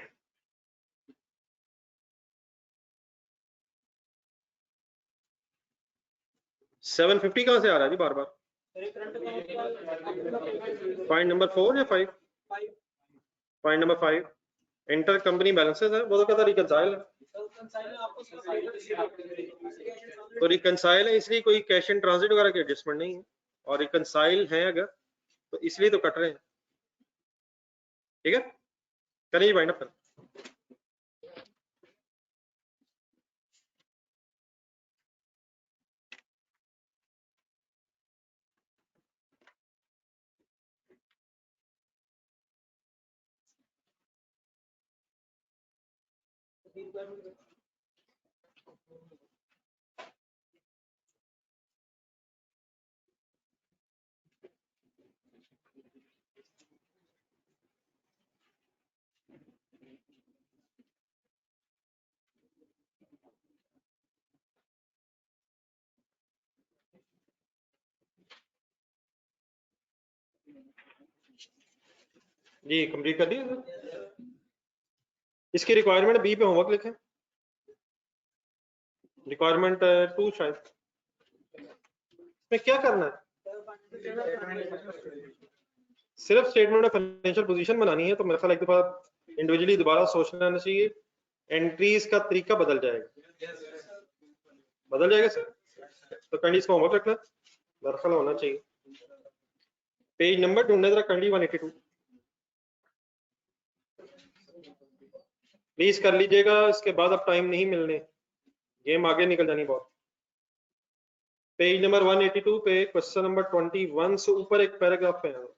S1: 750 कहां से आ रहा है जी बार बार? पॉइंट नंबर 4 या 5? Point number 5 inter company balances है, वो तो कहता रिकंसाइल है। तो रिकंसाइल है इसलिए कोई कैश इन ट्रांजिट वगैरह की एडजस्टमेंट नहीं है, और रिकंसाइल है अगर तो इसलिए तो कट रहे हैं। ठीक है, करिए वाइंड अप कर। जी कंप्लीट कर दिया। इसकी रिक्वायरमेंट बी पे होमवर्क लिखें, रिक्वायरमेंट 2 शायद। इसमें क्या करना है? सिर्फ स्टेटमेंट ऑफ फाइनेंशियल पोजीशन बनानी है, तो मेरे ख्याल एक दफा इंडिविजुअली दोबारा सोचना चाहिए, एंट्रीज का तरीका बदल जाएगा। बदल जाएगा सर, तो कंडीज को होमवर्क रखना मेरा ख्याल होना चाहिए। पेज नंबर ढूंढने जरा, कंडी 182 प्लीज कर लीजिएगा, इसके बाद अब टाइम नहीं मिलने। गेम आगे निकल जानी बहुत। पेज नंबर 182 पे क्वेश्चन नंबर 21 से ऊपर एक पैराग्राफ पे है।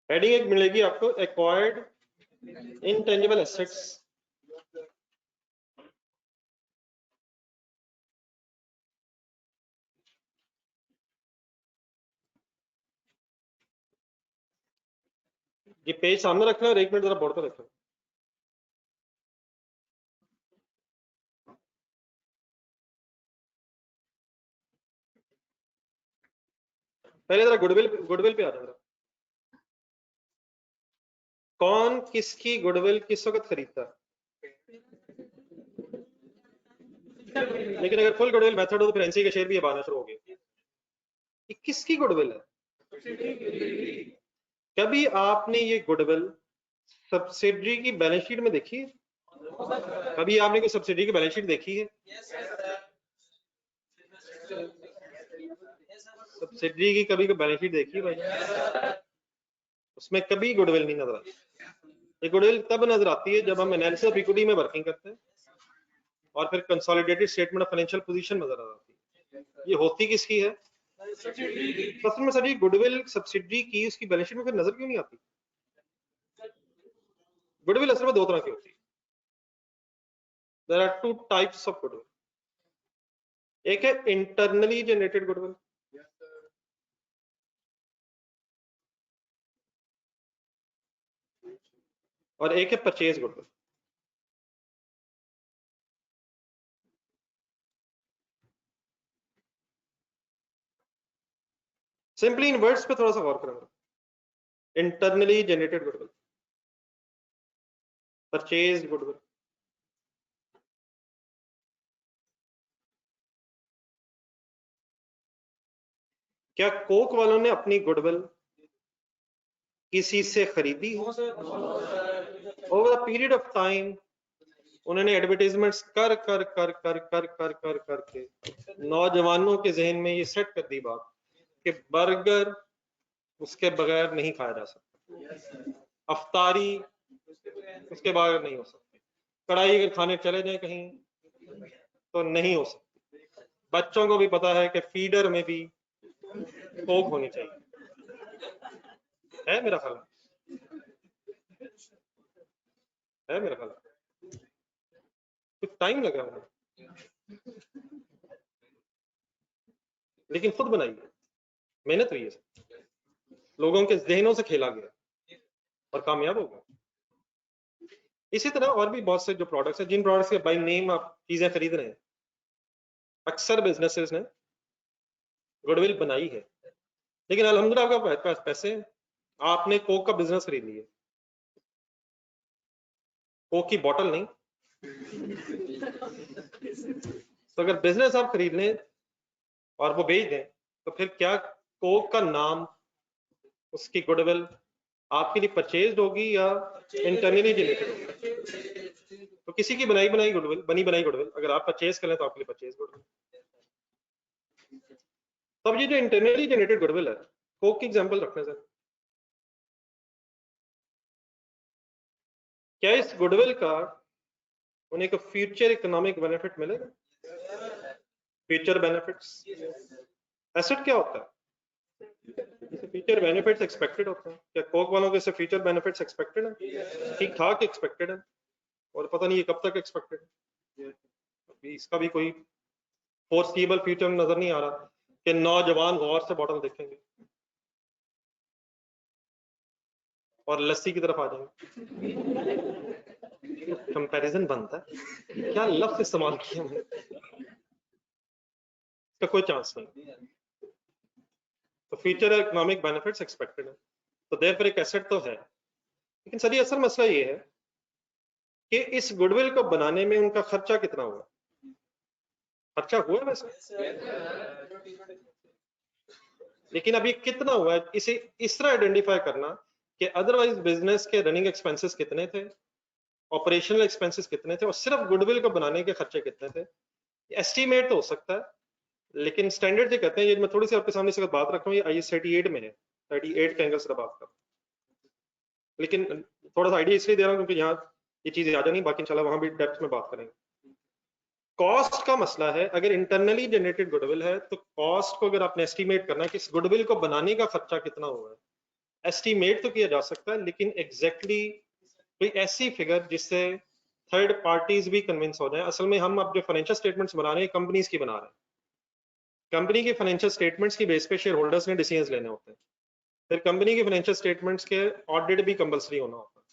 S1: हेडिंग एक मिलेगी आपको, एक्वायर्ड इंटेंजिबल एसेट्स। ये पेज सामने रखना और 1 मिनट जरा बोर्ड पर रखना। पहले जरा गुडविल पे आ जाओ। कौन किसकी गुडविल किस वक्त खरीदता है? लेकिन अगर फुल गुडविल मेथड हो तो फिर एनसी के शेयर भी अब आना शुरू हो गए। ये किसकी गुडविल है? कभी आपने ये गुडविल सब्सिडरी की बैलेंस शीट में देखी है? कभी आपने कोई सब्सिडरी की बैलेंस शीट देखी है? सब्सिडरी की कभी कोई बैलेंस शीट देखी है भाई? उसमें कभी गुडविल नहीं नजर आती। ये गुडविल तब नजर आती है जब हम एनालिसिस ऑफ इक्विटी में वर्किंग करते हैं और फिर consolidated statement of financial position नजर आती है। ये होती किसकी है? असल में सर ये गुडविल सब्सिडरी की उसकी बैलेंस शीट में फिर नजर क्यों नहीं आती? गुडविल असल में दो तरह की होती है। There are two types of goodwill. एक है इंटरनली जनरेटेड गुडविल, और एक है purchase goodwill. Simply in words पे थोड़ा सा गौर करेंगे। Internally generated goodwill, purchase goodwill. क्या कोक वालों ने अपनी गुडविल किसी से खरीदी? Over a period of time उन्होंने एडवर्टाइजमेंट्स कर कर कर कर कर कर कर करके नौजवानों के जहन में ये सेट कर दी बात कि बर्गर उसके बगैर नहीं खाया जा सकता, अफ्तारी उसके बगैर नहीं हो सकती, कढ़ाई अगर खाने चले जाए कहीं तो नहीं हो सकती। बच्चों को भी पता है कि फीडर में भी कोक होनी चाहिए। है मेरा ख्याल, है मेरा ख्याल। कुछ टाइम लगा उन्हें, लेकिन खुद बनाई है, मेहनत हुई है, लोगों के जहनों से खेला गया और कामयाब हो गया। इसी तरह और भी बहुत से जो प्रोडक्ट्स हैं, जिन प्रोडक्ट्स के बाय नेम आप चीजें खरीद रहे हैं, अक्सर बिजनेसेस ने गुडविल बनाई है। लेकिन अल्हम्दुलिल्लाह आपके पास पैसे हैं, आपने कोक का बिजनेस खरीद लिया, कोक की बोतल नहीं। तो अगर बिजनेस आप खरीद लें और वो बेच दें तो फिर क्या कोक का नाम, उसकी गुडविल आपके लिए परचेज होगी या इंटरनली जनरेटेड होगी? तो किसी की बनाई बनाई गुडविल, बनी बनाई गुडविल अगर आप परचेज करें तो आपके लिए परचेज गुडविल। तब ये जो इंटरनली जनरेटेड गुडविल है, कोक की एग्जांपल रखने से, क्या इस गुडविल का उन्हें एक फ्यूचर इकोनॉमिक बेनिफिट मिलेगा? Future benefits. एसेट क्या होता है? फ्यूचर बेनिफिट्स एक्सपेक्टेड होते हैं। क्या कोक वालों के से फ्यूचर बेनिफिट्स एक्सपेक्टेड है? ठीक ठाक एक्सपेक्टेड है, और पता नहीं ये कब तक एक्सपेक्टेड है। इसका भी कोई फोर्सिबल फ्यूचर नजर नहीं आ रहा कि नौजवान गौर से बॉटल देखेंगे और लस्सी की तरफ आ जाएंगे। कंपैरिजन बनता है, क्या लफ्ज इस्तेमाल किया मैंने, इसका कोई चांस नहीं। तो फ्यूचर इकोनॉमिक बेनिफिट्स एक्सपेक्टेड है, तो देयरफॉर एक एसेट तो है। लेकिन सर असल मसला ये है कि इस गुडविल को बनाने में उनका खर्चा कितना हुआ? खर्चा हुआ है वैसे, लेकिन अभी कितना हुआ है इसे इस तरह आइडेंटिफाई करना कि अदरवाइज बिजनेस के रनिंग एक्सपेंसेस कितने थे, ऑपरेशनल एक्सपेंसेस कितने थे, और सिर्फ गुडविल को बनाने के खर्चे कितने थे, एस्टीमेट तो हो सकता है, लेकिन स्टैंडर्ड जो कहते हैं, ये मैं थोड़ी सी आपके सामने से बात रख रहा हूँ, ये IS 38 में है, 38 के एंगल से बात कर रहा हूँ, लेकिन थोड़ा सा आइडिया इसलिए दे रहा हूँ क्योंकि यहाँ ये चीजें आ जानी, बाकी इंशाल्लाह वहां भी डेप्थ में बात करेंगे। कॉस्ट का मसला है, अगर इंटरनली जनरेटेड गुडविल है तो कॉस्ट को अगर आपने एस्टीमेट करना है कि इस गुडविल को बनाने का खर्चा कितना हुआ है, एस्टीमेट तो किया जा सकता है, लेकिन एग्जैक्टली कोई ऐसी फिगर जिससे थर्ड पार्टीज भी कन्विंस हो जाए। असल में हम अब जो फाइनेंशियल स्टेटमेंट्स बना रहे हैं कंपनीज की बना रहे हैं, कंपनी के फाइनेंशियल स्टेटमेंट्स की बेस पे शेयर होल्डर्स ने डिसीजंस लेने होते हैं, फिर कंपनी के फाइनेंशियल स्टेटमेंट्स के ऑडिट भी कंपलसरी होना होता है,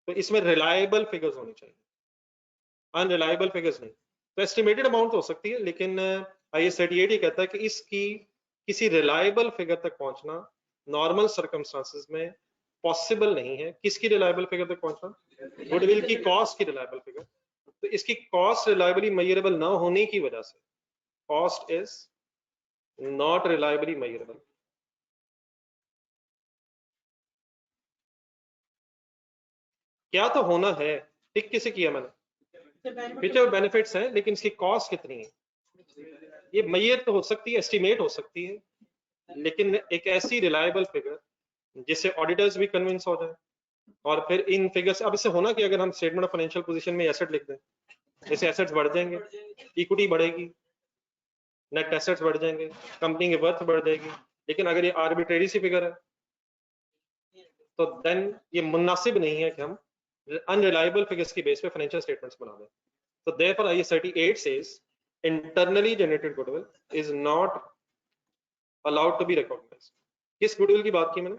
S1: तो इसमें रिलायबल फिगर्स होनी चाहिए, अनरिलायबल फिगर्स नहीं। तो एस्टिमेटेड अमाउंट हो सकती है, लेकिन IS 38 ये कहता है कि इसकी किसी रिलायबल फिगर तक पहुंचना नॉर्मल सर्कमस्टांसेस में पॉसिबल नहीं है। किसकी रिलायबल फिगर तक पहुंचना? गुडविल की कॉस्ट की रिलायबल फिगर। तो इसकी कॉस्ट रिलायबली मेजरेबल ना होने की वजह से cost is not reliably measurable. क्या तो होना है, टिक किसे किया मैंने, फ्यूचर बेनिफिट्स हैं, लेकिन इसकी कॉस्ट कितनी है ये मेजर तो हो सकती है, एस्टिमेट हो सकती है, लेकिन एक ऐसी रिलायबल फिगर जिससे ऑडिटर्स भी कन्विंस हो जाए। और फिर इन फिगर्स, अब इससे होना कि अगर हम स्टेटमेंट ऑफ फाइनेंशियल पोजीशन में एसेट लिख दें, जैसे एसेट्स बढ़ जाएंगे, इक्विटी बढ़ेगी, नेट एसेट्स बढ़ जाएंगे, कंपनी की वर्थ बढ़ जाएगी, लेकिन अगर ये आर्बिट्रेरी सी फिगर है तो देन ये मुनासिब नहीं है कि हम अनरिलायबल फिगर्स की बेस पे फाइनेंशियल स्टेटमेंट्स बना दें। तो therefore IS 38 says internally generated goodwill is not allowed to be recognized। किस गुडविल की बात की मैंने?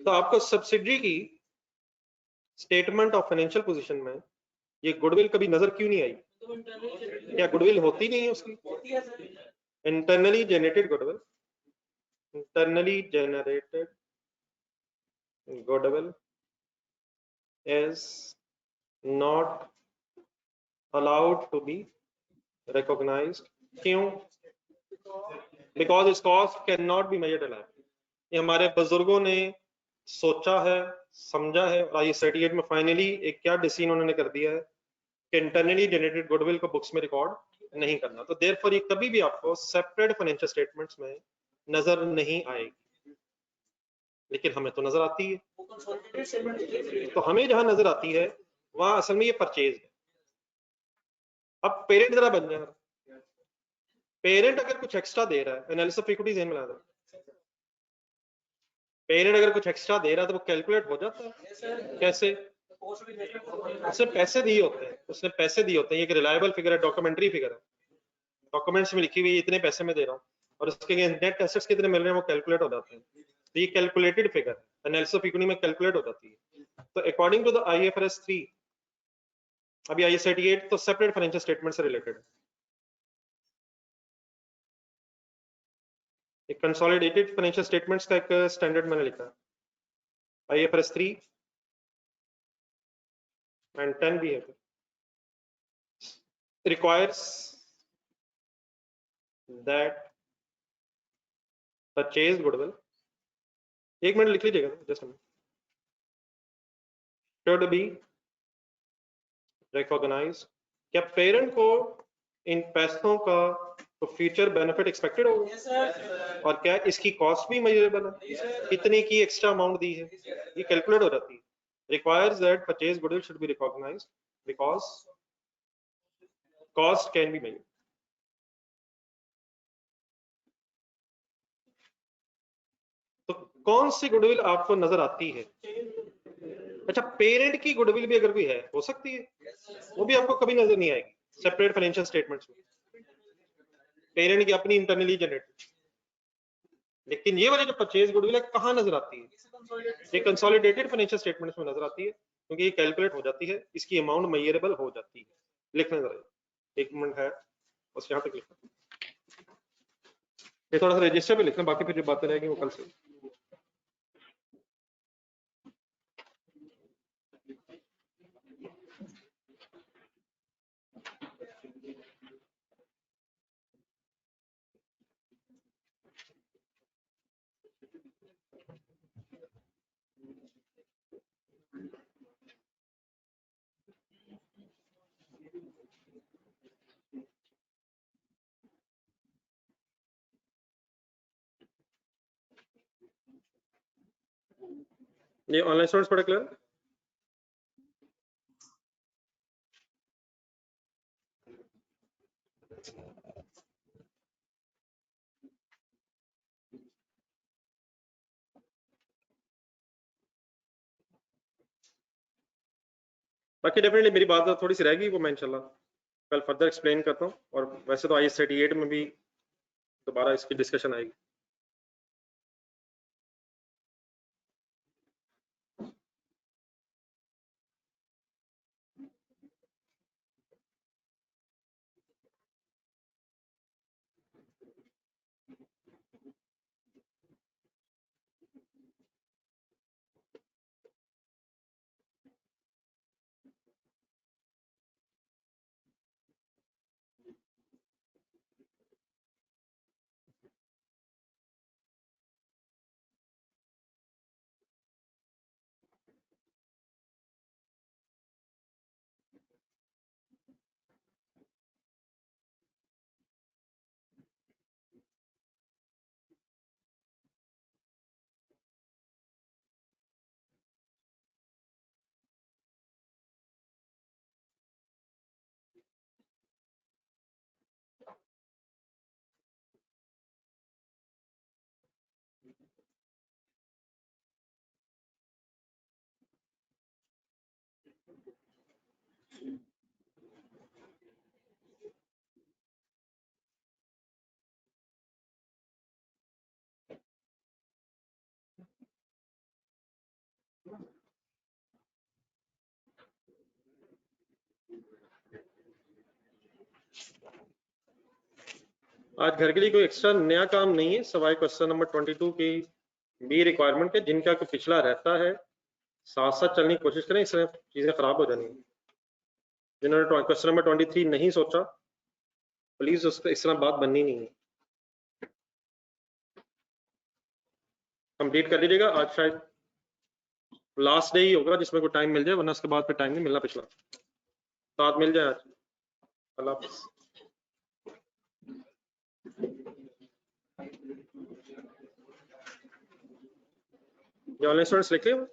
S1: तो आपको सब्सिडरी की स्टेटमेंट ऑफ फाइनेंशियल पोजीशन में ये गुडविल कभी नजर क्यों नहीं आई? क्या गुडविल होती नहीं है उसकी? Internally generated goodwill, internally generated goodwill is not allowed to be recognized। क्यों? Because its cost cannot be measured alive। ये हमारे बुजुर्गों ने सोचा है, समझा है, और IS 38 में फाइनली एक क्या डिसीजन उन्होंने कर दिया है कि इंटरनली जनरेटेड गुडविल को बुक्स में रिकॉर्ड नहीं करना। तो देयरफॉर ये कभी भी आपको सेपरेट फाइनेंशियल स्टेटमेंट्स में नजर नहीं आएगी, लेकिन हमें तो नजर आती है। तो हमें जहां नजर आती है वहां असल में ये परचेज है। अब पेरेंट जरा बन जाए, पेरेंट अगर कुछ एक्स्ट्रा दे रहा है, एनालिसिस ऑफ इक्विटी ध्यान में ला दो, पेरेंट अगर कुछ एक्स्ट्रा दे रहा है तो वो कैलकुलेट हो जाता है कैसे? उसने पैसे दिए होते हैं, उसने पैसे दिए होते हैं, ये एक रिलायबल फिगर है, डॉक्यूमेंट्री फिगर है, डॉक्यूमेंट्स में लिखी हुई इतने पैसे में दे रहा हूँ, और उसके नेट एसेट्स कितने मिल रहे हैं वो कैलकुलेट हो जाते हैं। तो ये कैलकुलेटेड फिगर है, एनालिसिस ऑफ इक्विटी में कैलकुलेट हो जाती है। तो अकॉर्डिंग टू द IFRS 3, अभी IS 38 तो सेपरेट फाइनेंशियल स्टेटमेंट से रिलेटेड है, एक कंसोलिडेटेड फाइनेंशियल स्टेटमेंट्स का एक स्टैंडर्ड मैंने लिखा है, IFRS 3 and 10 भी है, requires that purchase goodwill, एक मिनट लिख लीजिएगा जस्ट should be recognized। क्या पेरेंट को इन पैसों का तो फ्यूचर बेनिफिट एक्सपेक्टेड होगा? yes, और क्या इसकी कॉस्ट भी मेजरेबल है? yes, कितने की एक्स्ट्रा अमाउंट दी है ये कैलकुलेट हो जाती है। requires that purchase goodwill should be recognized because cost can be measured। तो कौन सी गुडविल आपको नजर आती है? अच्छा, पेरेंट की गुडविल भी अगर कोई है, हो सकती है, वो भी आपको कभी नजर नहीं आएगी सेपरेट फाइनेंशियल स्टेटमेंट्स में, पेरेंट की अपनी इंटरनली जनरेटेड। लेकिन ये वाली जो परचेज गुडविल है कहाँ नजर आती है? ये कंसोलिडेटेड फाइनेंशियल स्टेटमेंट्स में नजर आती है, क्योंकि ये कैलकुलेट हो जाती है, इसकी अमाउंट मेजरेबल हो जाती है। लिखना जरा, एक मिनट है बस, यहाँ तक लिखना, ये थोड़ा सा रजिस्टर पे लिखना, बाकी फिर जो बातें रहेंगी वो कल से। ये ऑनलाइन स्टूडेंट्स पढ़े क्लियर? बाकी डेफिनेटली मेरी बात थोड़ी सी रहेगी, वो मैं इंशाल्लाह कल फर्दर एक्सप्लेन करता हूँ। और वैसे तो IAS 38 में भी दोबारा इसकी डिस्कशन आएगी। आज घर के लिए कोई एक्स्ट्रा नया काम नहीं है, सवाई क्वेश्चन नंबर 22 की बी रिक्वायरमेंट है। जिनका कोई पिछला रहता है साथ साथ चलने की कोशिश करें, इससे चीजें खराब हो जानी। जिन्होंने क्वेश्चन नंबर 23 नहीं सोचा, प्लीज उस पर इस तरह बात बननी नहीं है। कंप्लीट कर लीजिएगा, आज शायद लास्ट डे ही होगा जिसमें कोई टाइम मिल जाए, वरना उसके बाद फिर टाइम नहीं मिलना। पिछला साथ मिल जाए आज। अल्लाह हाफिज़। ऑनलाइन स्टूडेंट्स लिख लिया?